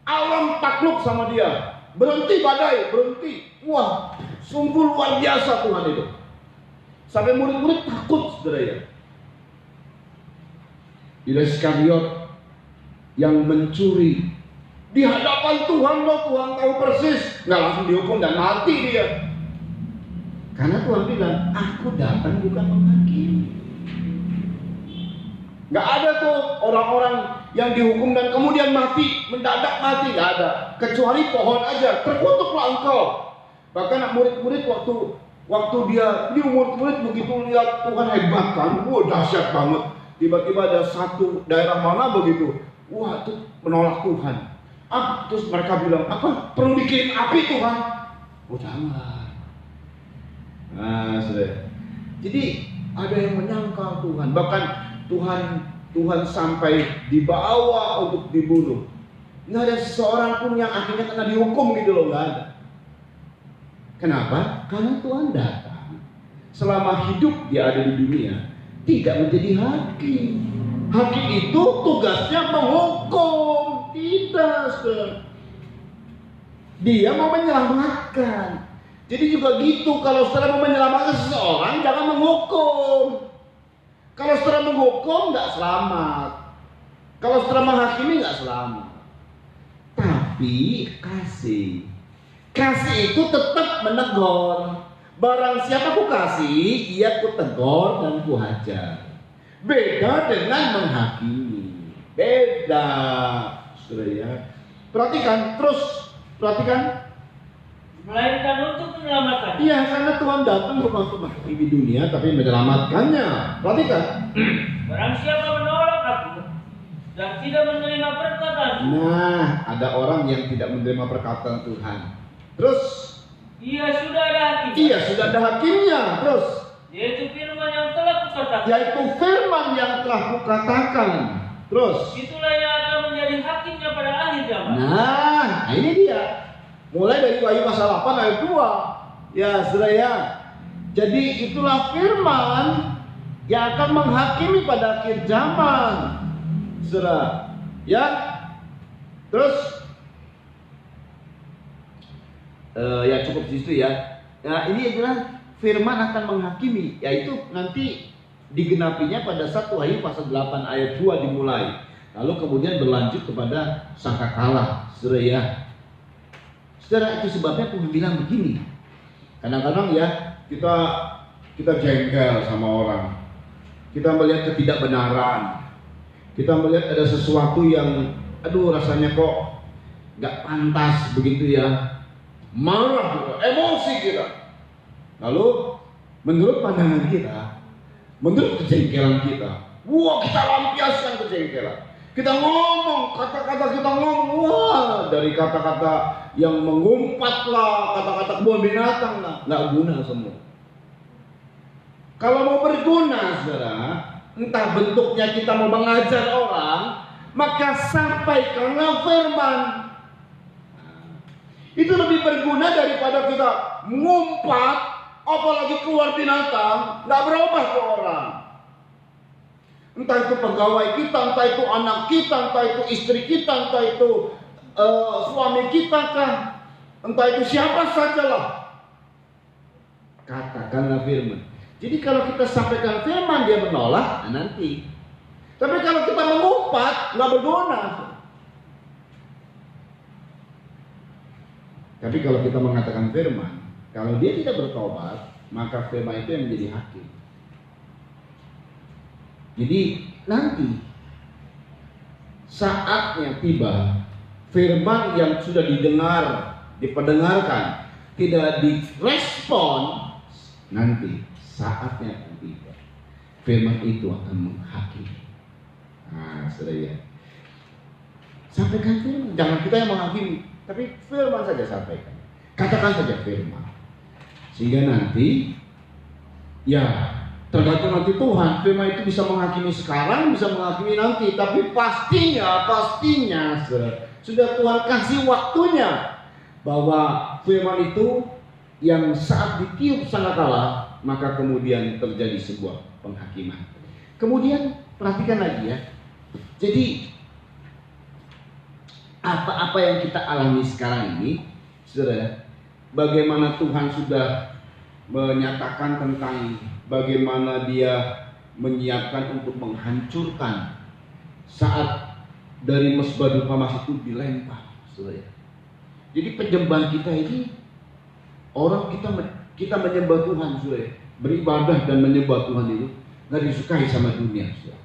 alam takluk sama dia. Berhenti badai, berhenti. Wah, sungguh luar biasa Tuhan itu. Sampai murid-murid takut, saudara ya. Yudas Iskariot yang mencuri di hadapan Tuhan loh, Tuhan tahu persis, nggak langsung dihukum dan mati dia. Karena Tuhan bilang, aku datang bukan menghakimi. Nggak ada tuh orang-orang yang dihukum dan kemudian mati, mendadak mati, nggak ada. Kecuali pohon aja, terkutuklah engkau. Bahkan murid-murid waktu dia, ini murid-murid begitu lihat Tuhan hebat kan, wah dahsyat banget. Tiba-tiba ada satu daerah mana begitu, wah itu menolak Tuhan. Terus mereka bilang, apa perlu dikirim api Tuhan? Oh jangan. Nah, saudara. Jadi ada yang menyangkal Tuhan, bahkan Tuhan sampai dibawa untuk dibunuh. Nggak ada seorang pun yang akhirnya kena dihukum gitu loh, nggak ada. Kenapa? Karena Tuhan datang selama hidup dia ada di dunia tidak menjadi hakim. Hakim itu tugasnya menghukum, tidak, saudara. Dia mau menyelamatkan. Jadi juga gitu, kalau saudara mau menyelamatkan seseorang, jangan menghukum. Kalau saudara menghukum, nggak selamat. Kalau saudara menghakimi, nggak selamat. Tapi kasih itu tetap menegur. Barang siapa ku kasih, ia ku tegur dan ku hajar. Beda dengan menghakimi. Beda, saudara ya. Perhatikan. melainkan untuk menyelamatkan. Iya, karena Tuhan datang bukan untuk menghakimi dunia, tapi menyelamatkannya. Perhatikan. Barang siapa menolak aku dan tidak menerima perkataan, Nah, ada orang yang tidak menerima perkataan Tuhan. Terus, ia sudah ada hakimnya. iya sudah ada hakimnya. Terus, Yaitu firman yang telah kukatakan. yaitu firman yang telah kukatakan. Terus, Itulah yang akan menjadi hakimnya pada akhir zaman. nah ini dia. Mulai dari Wahyu pasal 8 ayat 2. Ya, saudara ya. Jadi itulah firman yang akan menghakimi pada akhir zaman. Saudara, ya. Terus ya cukup di situ ya. Nah, ini adalah firman akan menghakimi, yaitu nanti digenapinya pada 1 Wahyu pasal 8 ayat 2 dimulai. Lalu kemudian berlanjut kepada sangkakala, saudara ya. Saudara, itu sebabnya Tuhan bilang begini. Kadang-kadang ya kita jengkel sama orang. Kita melihat ketidakbenaran. Kita melihat ada sesuatu yang rasanya kok nggak pantas begitu ya. Marah kita, emosi kita. Lalu menurut pandangan kita, menurut kejengkelan kita, wah kita lampiaskan kejengkelan. Kita ngomong, kata-kata kita ngomong, wah dari kata-kata yang mengumpat lah, kata-kata kebun binatang lah, nggak guna semua. Kalau mau berguna, saudara, entah bentuknya kita mau mengajar orang, maka sampaikanlah firman. Itu lebih berguna daripada kita mengumpat, apalagi keluar binatang, nggak berubah ke orang. Entah itu pegawai kita, entah itu anak kita, entah itu istri kita, entah itu suami kita kah, entah itu siapa sajalah. Katakanlah firman. Jadi kalau kita sampaikan firman dia menolak, nanti. Tapi kalau kita mengumpat, nggak berguna. Tapi kalau kita mengatakan firman, kalau dia tidak bertobat, maka firman itu yang menjadi hakim. Jadi nanti saatnya tiba, firman yang sudah didengarkan, tidak direspon, nanti saatnya akan tiba. Firman itu akan menghakimi. Nah, saudara ya. Sampaikan firman, jangan kita yang menghakimi, tapi firman saja sampaikan. Katakan saja firman. Sehingga nanti, ya tergantung nanti Tuhan, firman itu bisa menghakimi sekarang, bisa menghakimi nanti. Tapi pastinya sudah Tuhan kasih waktunya bahwa firman itu yang saat ditiup sangkakala, maka kemudian terjadi sebuah penghakiman. Kemudian perhatikan lagi ya. Jadi apa-apa yang kita alami sekarang ini, saudara, bagaimana Tuhan sudah menyatakan tentang bagaimana Dia menyiapkan untuk menghancurkan saat dari mesbah Dukamas itu dilempar, saudara. Jadi penyembahan kita ini, orang kita menyembah Tuhan, saudara, beribadah dan menyembah Tuhan itu nggak disukai sama dunia, saudara.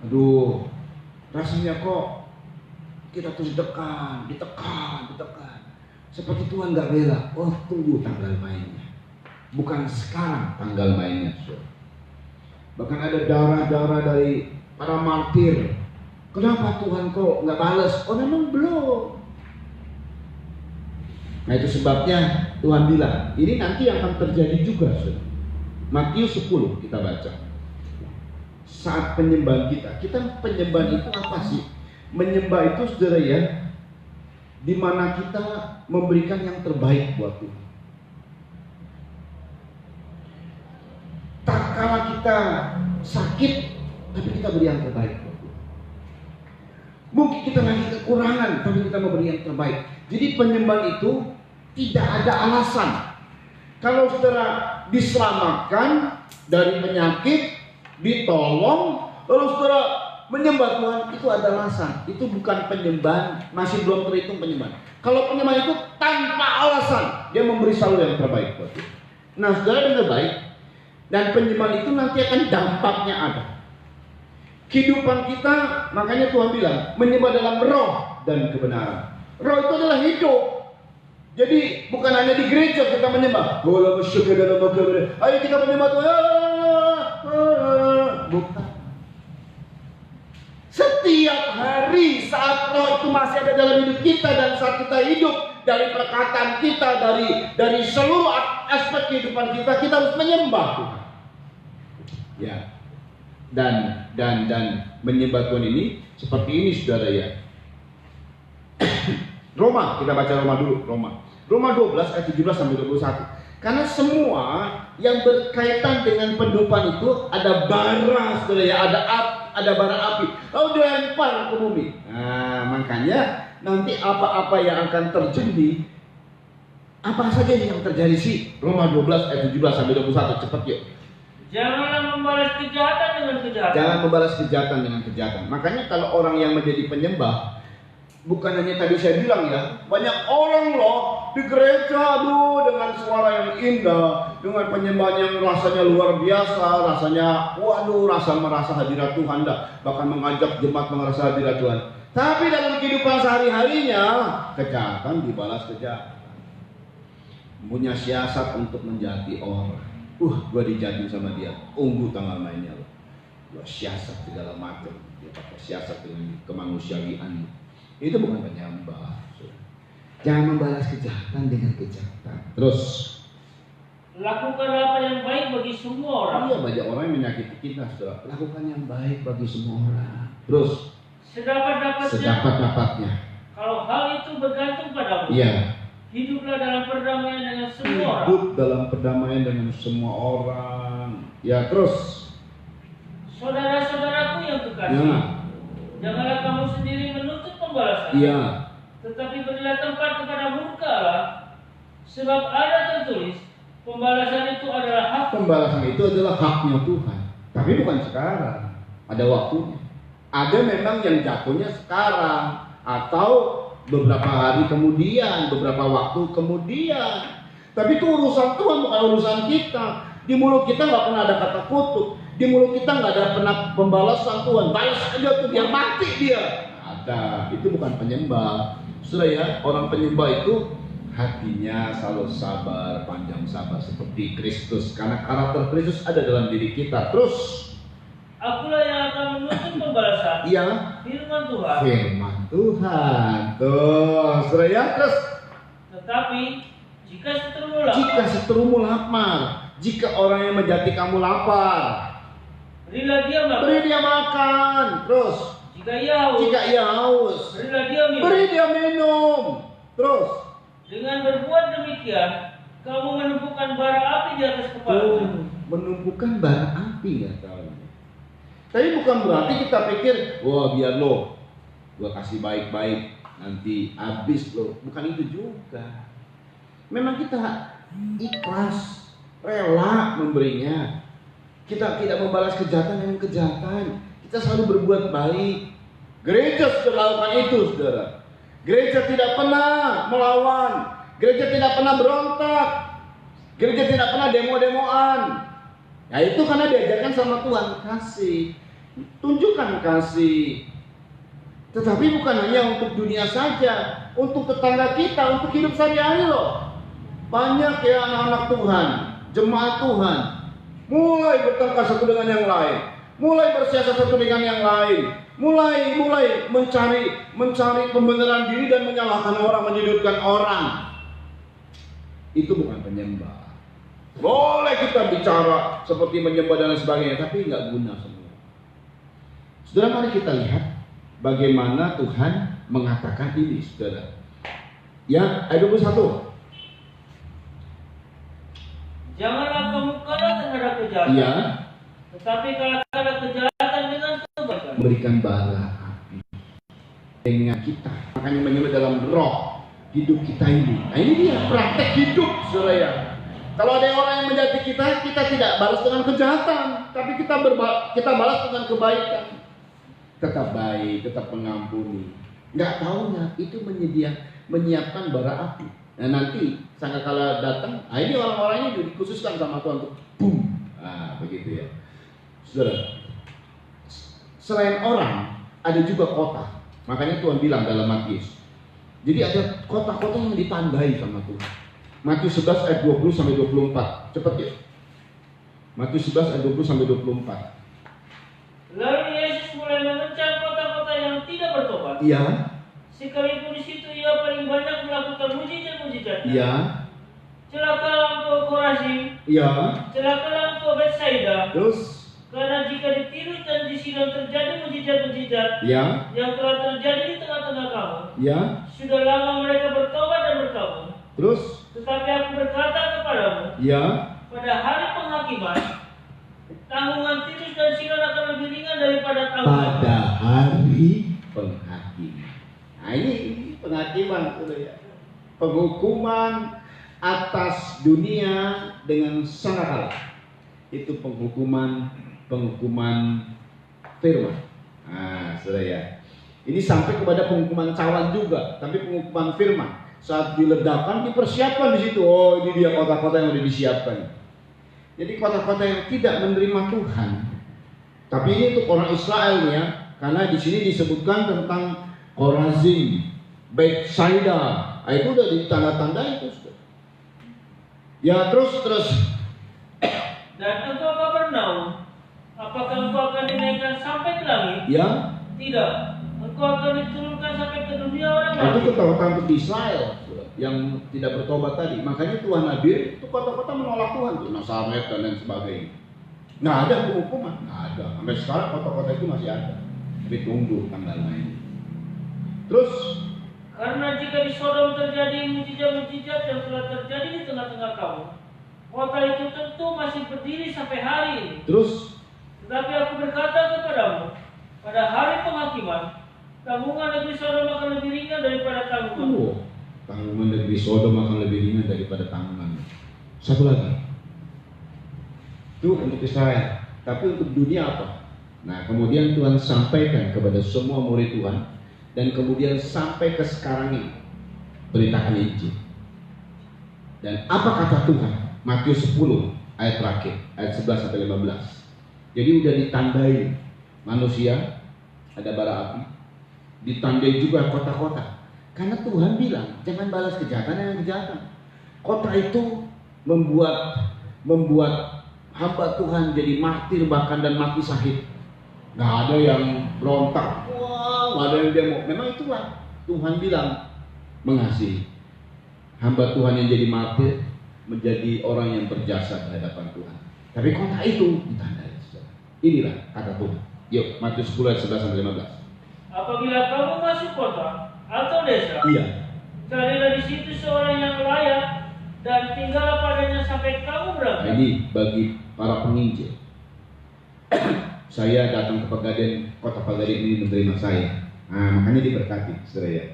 Aduh, rasanya kok kita terus ditekan. Seperti Tuhan nggak bela. Oh, tunggu tanggal mainnya. Bukan sekarang tanggal mainnya, saudara. Bahkan ada darah-darah dari para martir. Kenapa Tuhan kok nggak balas? Oh, memang belum. Nah, itu sebabnya Tuhan bilang, ini nanti akan terjadi juga, saudara. Matius 10 kita baca. Saat penyembahan kita penyembahan itu apa sih? Menyembah itu, saudara ya, di mana kita memberikan yang terbaik buat Tuhan. Tak kala kita sakit, tapi kita beri yang terbaik buat Tuhan. Mungkin kita lagi kekurangan, tapi kita memberi yang terbaik. Jadi penyembahan itu tidak ada alasan. Kalau saudara diselamatkan dari penyakit, ditolong, lalu saudara menyembah Tuhan, itu ada alasan. Itu bukan penyembahan, masih belum terhitung penyembahan. Kalau penyembahan itu tanpa alasan, dia memberi selalu yang terbaik buat Tuhan. Nah, saudara dengar baik. Dan penyembahan itu nanti akan dampaknya ada. Kehidupan kita, makanya Tuhan bilang, menyembah dalam roh dan kebenaran. Roh itu adalah hidup. Jadi bukan hanya di gereja kita menyembah. Ayo kita menyembah Tuhan. Bukan. Setiap hari saat roh itu masih ada dalam hidup kita, dan saat kita hidup, dari perkataan kita, dari seluruh aspek kehidupan kita harus menyembah Tuhan. Ya. Dan menyembah Tuhan ini seperti ini, saudara ya. Roma, kita baca Roma dulu. Roma 12 ayat 17 sampai 21. Karena semua yang berkaitan dengan penghidupan itu ada bara, saudara ya, ada bara api, lalu dilempar ke bumi. Nah, makanya nanti apa-apa yang akan terjadi, apa saja yang terjadi sih? Roma 12 ayat 17 sampai 21, cepat yuk. Janganlah membalas kejahatan dengan kejahatan. Jangan membalas kejahatan dengan kejahatan. Makanya kalau orang yang menjadi penyembah, bukan hanya tadi saya bilang ya, banyak orang loh di gereja, aduh, dengan suara yang indah, dengan penyembahan yang rasanya luar biasa, rasanya waduh, merasa hadirat Tuhan dah, bahkan mengajak jemaat merasa hadirat Tuhan. Tapi dalam kehidupan sehari-harinya, kejahatan dibalas kejahatan. Punya siasat untuk menjati orang. Gua dijatin sama dia, tunggu tanggal mainnya loh. Gua siasat segala macam, dia pakai siasat dengan kemanusiaan. Itu bukan penyembah. Jangan membalas kejahatan dengan kejahatan. Terus, lakukan apa yang baik bagi semua orang. Iya, banyak orang yang menyakiti kita, saudara. Lakukan yang baik bagi semua orang. Terus, sedapat-dapatnya. Kalau hal itu bergantung padamu. Iya. Hiduplah dalam perdamaian dengan semua orang. Hidup dalam perdamaian dengan semua orang. Ya, terus. Saudara-saudaraku yang kekasih, Ya. janganlah kamu sendiri menuntut pembalasan. Iya. Tetapi berilah tempat kepada murka Allah, sebab ada tertulis, pembalasan itu adalah hak. Pembalasan itu adalah haknya Tuhan. Tapi bukan sekarang. Ada waktunya. Ada memang yang jatuhnya sekarang, atau beberapa hari kemudian, beberapa waktu kemudian. Tapi itu urusan Tuhan, bukan urusan kita. Di mulut kita nggak pernah ada kata kutuk. Di mulut kita nggak ada pernah pembalasan Tuhan. Balas aja tuh, biar mati dia. Ada. Itu bukan penyembah. Sudah ya, orang penyembah itu hatinya selalu sabar, panjang sabar seperti Kristus, karena karakter Kristus ada dalam diri kita. Terus Akulah yang akan menuntut pembalasan. Iya, Firman Tuhan. firman Tuhan. Tuh, saudara ya. Terus Tetapi jika seterumu lapar, jika seterumu lapar, jika orang yang menjati kamu lapar, berilah dia makan. beri dia makan. Terus Jika ia haus, jika ia haus, berilah dia minum. beri dia minum. Terus Dengan berbuat demikian, kamu menumpukan bara api di atas kepala. menumpukan bara api ya tahu. Tapi bukan berarti kita pikir, wah biar lo, gua kasih baik-baik, nanti habis lo. Bukan itu juga. Memang kita ikhlas, rela memberinya. Kita tidak membalas kejahatan dengan kejahatan. Kita selalu berbuat baik. Gereja sudah lakukan itu, saudara. Gereja tidak pernah melawan. Gereja tidak pernah berontak. Gereja tidak pernah demo-demoan. Ya itu karena diajarkan sama Tuhan, kasih. Tunjukkan kasih. Tetapi bukan hanya untuk dunia saja, untuk tetangga kita, untuk hidup sehari-hari loh. Banyak ya anak-anak Tuhan, jemaat Tuhan, mulai bertengkar satu dengan yang lain, mulai bersiasat satu dengan yang lain, mulai mencari pembenaran diri dan menyalahkan orang, menyudutkan orang. Itu bukan penyembah. Boleh kita bicara seperti menyembah dan sebagainya, tapi nggak guna semua. Saudara, mari kita lihat bagaimana Tuhan mengatakan ini, saudara. Ya, ayat 21. Janganlah kamu kalah terhadap kejahatan, Iya, tetapi kalah terhadap kejahatan dengan kebaikan. memberikan bara api dengan kita. Makanya menyembah dalam roh hidup kita ini. Nah ini dia praktek hidup, saudara ya. Kalau ada orang yang menjati kita tidak balas dengan kejahatan, tapi kita balas dengan kebaikan. Tetap baik, tetap mengampuni. Nggak taunya itu menyiapkan bara api. Nah nanti sangkakala datang, ini orang-orangnya juga dikhususkan sama Tuhan untuk boom. Nah begitu ya. Saudara, selain orang ada juga kota. Makanya Tuhan bilang dalam Matius. Jadi ada kota-kota yang ditandai sama Tuhan. Matius 11 ayat 20 sampai 24. Cepat ya. Matius 11 ayat 20 sampai 24. Lalu Yesus mulai mengejar kota-kota yang tidak bertobat. Iya. Sekalipun di situ ia paling banyak melakukan mujizat-mujizatnya. Iya. Celakalah engkau Korazim, Iya. celakalah engkau Betsaida. Terus Karena jika di Tirus dan di Sidon terjadi mujizat-mujizat ya. yang telah terjadi di tengah-tengah kamu, Ya. sudah lama mereka bertobat dan berkabung. Terus Tetapi aku berkata kepadamu, ya. pada hari penghakiman, tanggungan Tirus dan Sidon akan lebih ringan daripada tanggungan. Pada hari penghakiman. Nah ini penghakiman, saudara ya. Penghukuman atas dunia dengan sangkakala. Itu penghukuman firman. Nah, saudara ya. Ini sampai kepada penghukuman cawan juga, tapi penghukuman firman. Saat diledakkan dipersiapkan di situ. Oh, ini dia kota-kota yang sudah disiapkan. Jadi kota-kota yang tidak menerima Tuhan. Tapi ini untuk orang Israel ya, karena di sini disebutkan tentang Korazim, Betsaida. Nah, itu udah ditanda-tandai itu. Ya terus. Dan engkau Kapernaum, apakah engkau akan dinaikkan sampai ke langit? Ya. Tidak. Engkau akan diturunkan sampai ke dunia orang Itu mati. kota-kota untuk Israel yang tidak bertobat tadi. Makanya Tuhan hadir, itu kota-kota menolak Tuhan, tuh Nazaret dan lain sebagainya. Nggak ada penghukuman, nggak ada. Sampai sekarang kota-kota itu masih ada. Tapi tunggu tanggal lain. Terus Karena jika di Sodom terjadi mujizat-mujizat yang telah terjadi di tengah-tengah kamu, kota itu tentu masih berdiri sampai hari ini. Terus Tetapi aku berkata kepadamu, pada hari penghakiman, tanggungan negeri Sodom akan lebih ringan daripada tanggungan. tanggungan negeri Sodom akan lebih ringan daripada tanggungan. Satu lagi. Itu untuk Israel. Tapi untuk dunia apa? Nah, kemudian Tuhan sampaikan kepada semua murid Tuhan, dan kemudian sampai ke sekarang ini beritakan Injil. Dan apa kata Tuhan? Matius 10 ayat terakhir, ayat 11 sampai 15. Jadi udah ditandai manusia ada bara api, ditandai juga kota-kota. Karena Tuhan bilang jangan balas kejahatan dengan kejahatan. Kota itu membuat hamba Tuhan jadi martir bahkan dan mati syahid. Nggak ada yang berontak, wah, nggak ada yang demo. Memang itulah Tuhan bilang mengasihi. Hamba Tuhan yang jadi martir menjadi orang yang berjasa di hadapan Tuhan. Tapi kota itu ditandai. Inilah kata Tuhan. Yuk, Matius 10 ayat 11 sampai 15. Apabila kamu masuk kota atau desa, Iya. carilah di situ seorang yang layak dan tinggallah padanya sampai kamu Nah, berangkat. ini bagi para penginjil. Saya datang ke Pegadaian, kota Pegadaian ini menerima saya. Nah, makanya diberkati, saudara ya.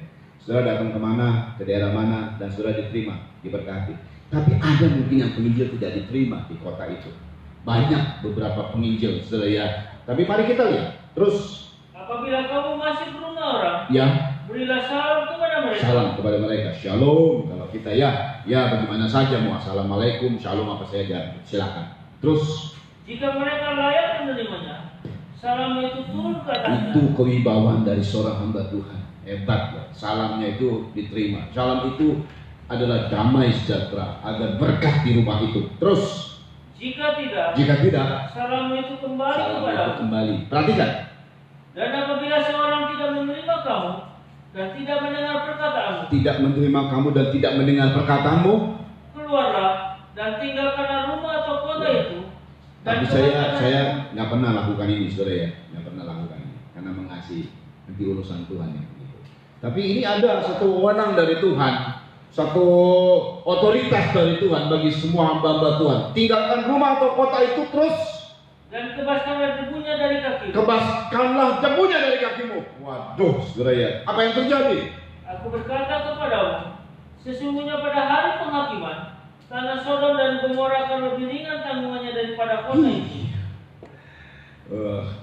Saudara datang kemana, ke daerah mana, dan saudara diterima, diberkati. Tapi ada mungkin yang penginjil tidak diterima di kota itu. Banyak beberapa penginjil, saudara ya. Tapi mari kita lihat. Terus, Apabila kamu masuk ke rumah orang, ya, berilah salam kepada mereka. salam kepada mereka. Shalom. Kalau kita ya bagaimana saja mau assalamualaikum, shalom apa saja, silakan. Terus, Jika mereka layak menerimanya, salam itu turun ke atasnya. itu kewibawaan dari seorang hamba Tuhan. Hebat loh. Salamnya itu diterima. Salam itu adalah damai sejahtera, ada berkah di rumah itu. Terus, Jika tidak, salam salam itu kembali itu kepadamu. kembali. Perhatikan. Dan apabila seorang tidak menerima kamu dan tidak mendengar perkataanmu, Tidak menerima kamu dan tidak mendengar perkataanmu. keluarlah dan tinggalkanlah rumah atau kota itu. Dan Tapi saya nggak pernah lakukan ini, saudara ya. Nggak pernah lakukan ini. Karena mengasihi, nanti urusan Tuhan yang begitu. Tapi ini ada satu wewenang dari Tuhan. Satu otoritas dari Tuhan bagi semua hamba-hamba Tuhan. Tinggalkan rumah atau kota itu terus. dan kebaskanlah debunya dari kakimu. Kebaskanlah debunya dari kakimu. Waduh, saudara ya. Apa yang terjadi? Aku berkata kepadamu, sesungguhnya pada hari penghakiman, tanah Sodom dan Gomora akan lebih ringan tanggungannya daripada kota ini.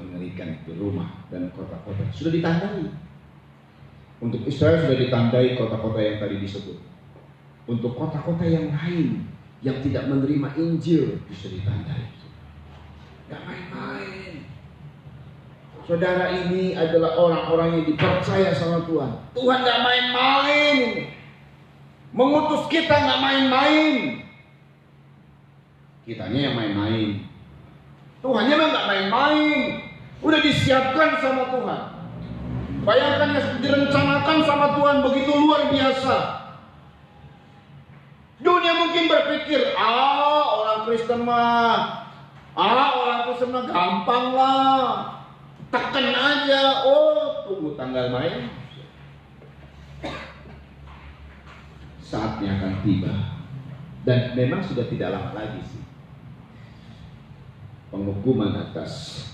Mengerikan itu rumah dan kota-kota. Sudah ditandai. Untuk Israel sudah ditandai kota-kota yang tadi disebut. Untuk kota-kota yang lain yang tidak menerima Injil bisa ditandai. Gak main-main. Saudara, ini adalah orang-orang yang dipercaya sama Tuhan. Tuhan gak main-main. Mengutus kita gak main-main. Kitanya yang main-main. Tuhannya memang gak main-main. Udah disiapkan sama Tuhan. Bayangkan yang direncanakan sama Tuhan begitu luar biasa. Dunia mungkin berpikir, orang Kristen mah gampang lah, tekan aja, tunggu tanggal main. Saatnya akan tiba. Dan memang sudah tidak lama lagi sih. Penghukuman atas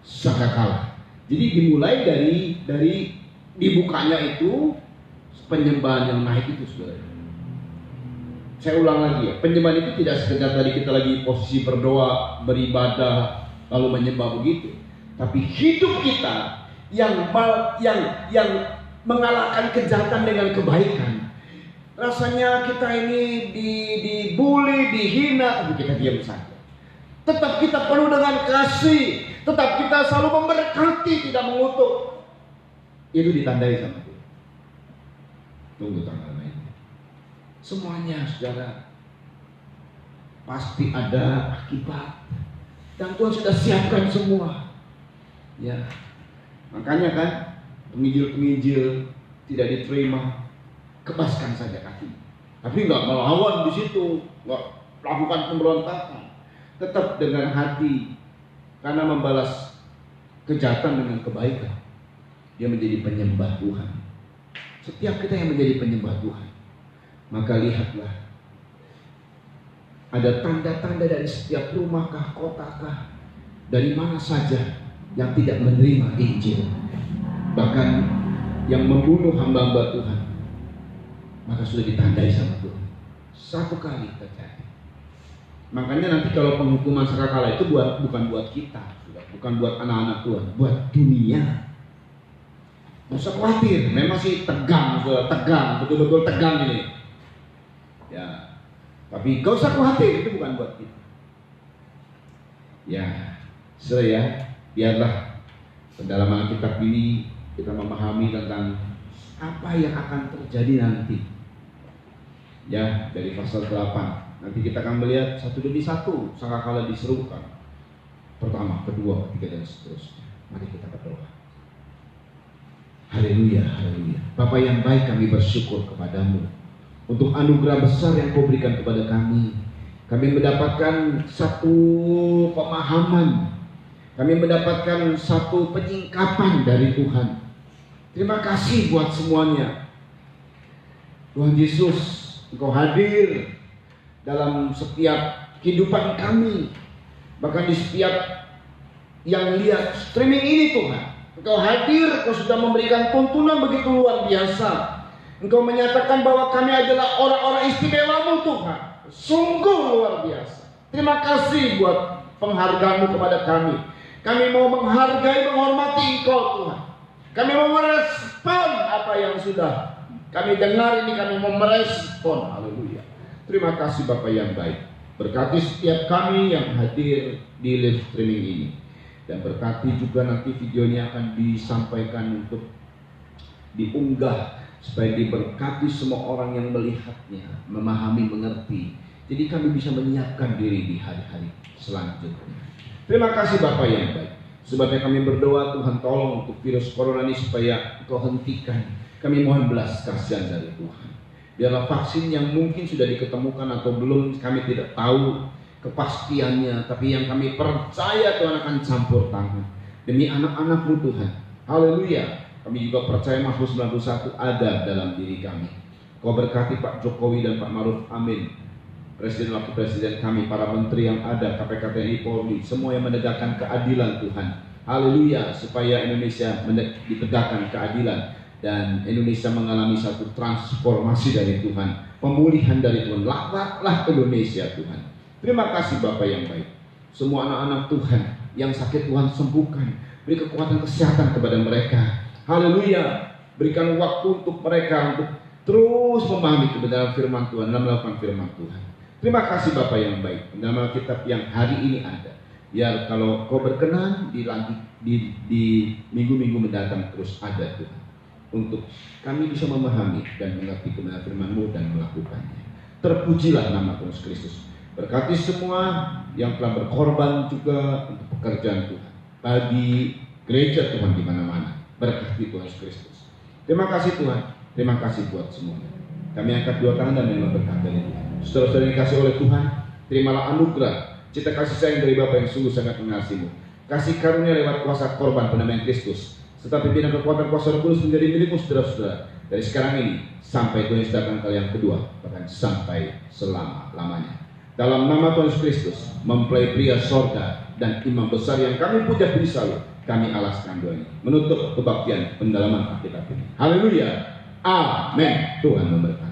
Sakakala. Jadi dimulai dari dibukanya itu penyembahan yang naik itu, saudara. Saya ulang lagi ya, penyembahan itu tidak sekedar tadi kita lagi posisi berdoa, beribadah, lalu menyembah begitu. Tapi hidup kita yang mengalahkan kejahatan dengan kebaikan. Rasanya kita ini dibully, dihina, tapi kita diam saja. Tetap kita penuh dengan kasih, tetap kita selalu memberkati, tidak mengutuk. Itu ditandai sama Tuhan. Tunggu tanggal main. Semuanya, saudara, pasti ada akibat. Dan Tuhan sudah siapkan semua. Ya, makanya kan penginjil-penginjil tidak diterima, kebaskan saja kaki. Tapi nggak melawan di situ, nggak melakukan pemberontakan. Tetap dengan hati, karena membalas kejahatan dengan kebaikan. Dia menjadi penyembah Tuhan. Setiap kita yang menjadi penyembah Tuhan, maka lihatlah, ada tanda-tanda dari setiap rumahkah, kotakah, dari mana saja yang tidak menerima Injil, bahkan yang membunuh hamba-hamba Tuhan, maka sudah ditandai sama Tuhan. Satu kali terjadi. Makanya nanti kalau penghukuman Sakakala itu bukan buat kita, bukan buat anak-anak Tuhan, buat dunia. Nggak usah khawatir, memang sih tegang, betul-betul tegang ini. Ya, tapi gak usah khawatir, itu bukan buat kita. Ya, saudara ya, biarlah pendalaman kitab ini kita memahami tentang apa yang akan terjadi nanti. Ya, dari pasal 8 nanti kita akan melihat satu demi satu sangkakala diserukan. Pertama, kedua, ketiga, dan seterusnya. Mari kita berdoa. Haleluya, haleluya. Bapa yang baik, kami bersyukur kepadamu untuk anugerah besar yang kau berikan kepada kami. Kami mendapatkan satu pemahaman, kami mendapatkan satu penyingkapan dari Tuhan. Terima kasih buat semuanya. Tuhan Yesus, Engkau hadir dalam setiap kehidupan kami, bahkan di setiap yang lihat streaming ini Tuhan. Engkau hadir, Engkau sudah memberikan tuntunan begitu luar biasa. Engkau menyatakan bahwa kami adalah orang-orang istimewa-Mu Tuhan. Sungguh luar biasa. Terima kasih buat penghargaan-Mu kepada kami. Kami mau menghargai, menghormati Engkau Tuhan. Kami mau merespon apa yang sudah kami dengar ini, kami mau merespon. Haleluya. Terima kasih Bapak yang baik. Berkati setiap kami yang hadir di live streaming ini. Dan berkati juga nanti videonya akan disampaikan untuk diunggah supaya diberkati semua orang yang melihatnya, memahami, mengerti. Jadi kami bisa menyiapkan diri di hari-hari selanjutnya. Terima kasih Bapak yang baik. Sebabnya kami berdoa, Tuhan tolong untuk virus corona ini supaya Engkau hentikan. Kami mohon belas kasihan dari Tuhan. Biarlah vaksin yang mungkin sudah diketemukan atau belum, kami tidak tahu kepastiannya, tapi yang kami percaya Tuhan akan campur tangan demi anak-anak-Mu Tuhan. Haleluya. Kami juga percaya Mazmur 91 ada dalam diri kami. Kau berkati Pak Jokowi dan Pak Maruf Amin, Presiden Wakil Presiden kami, para menteri yang ada, KPK, TNI, Polri, semua yang menegakkan keadilan Tuhan. Haleluya. Supaya Indonesia ditegakkan keadilan dan Indonesia mengalami satu transformasi dari Tuhan, pemulihan dari Tuhan. Lawatlah Indonesia Tuhan. Terima kasih Bapak yang baik. Semua anak-anak Tuhan yang sakit Tuhan sembuhkan. Beri kekuatan kesehatan kepada mereka. Haleluya. Berikan waktu untuk mereka untuk terus memahami kebenaran firman Tuhan dan melakukan firman Tuhan. Terima kasih Bapak yang baik. Dalam Alkitab yang hari ini ada, biar kalau Kau berkenan di minggu-minggu mendatang terus ada Tuhan, untuk kami bisa memahami dan mengerti kebenaran firman-Mu dan melakukannya. Terpujilah nama Tuhan Yesus Kristus. Berkati semua yang telah berkorban juga untuk pekerjaan Tuhan, bagi gereja Tuhan di mana-mana. Berkati Tuhan Yesus Kristus. Terima kasih Tuhan. Terima kasih buat semuanya. Kami angkat dua tangan dan menerima berkat dari Tuhan. Saudara-saudara yang dikasih oleh Tuhan, terimalah anugerah cinta kasih sayang dari Bapa yang sungguh sangat mengasihi-Mu. Kasih karunia lewat kuasa korban pendamaian Kristus, serta pimpinan kekuatan kuasa Roh Kudus menjadi milikmu saudara-saudara, dari sekarang ini sampai Tuhan Yesus datang kali yang kedua, bahkan sampai selama-lamanya. Dalam nama Tuhan Yesus Kristus, mempelai pria sorga dan imam besar yang kami puja puji selalu, kami alaskan doa ini, menutup kebaktian pendalaman Alkitab ini. Haleluya. Amin. Tuhan memberkati.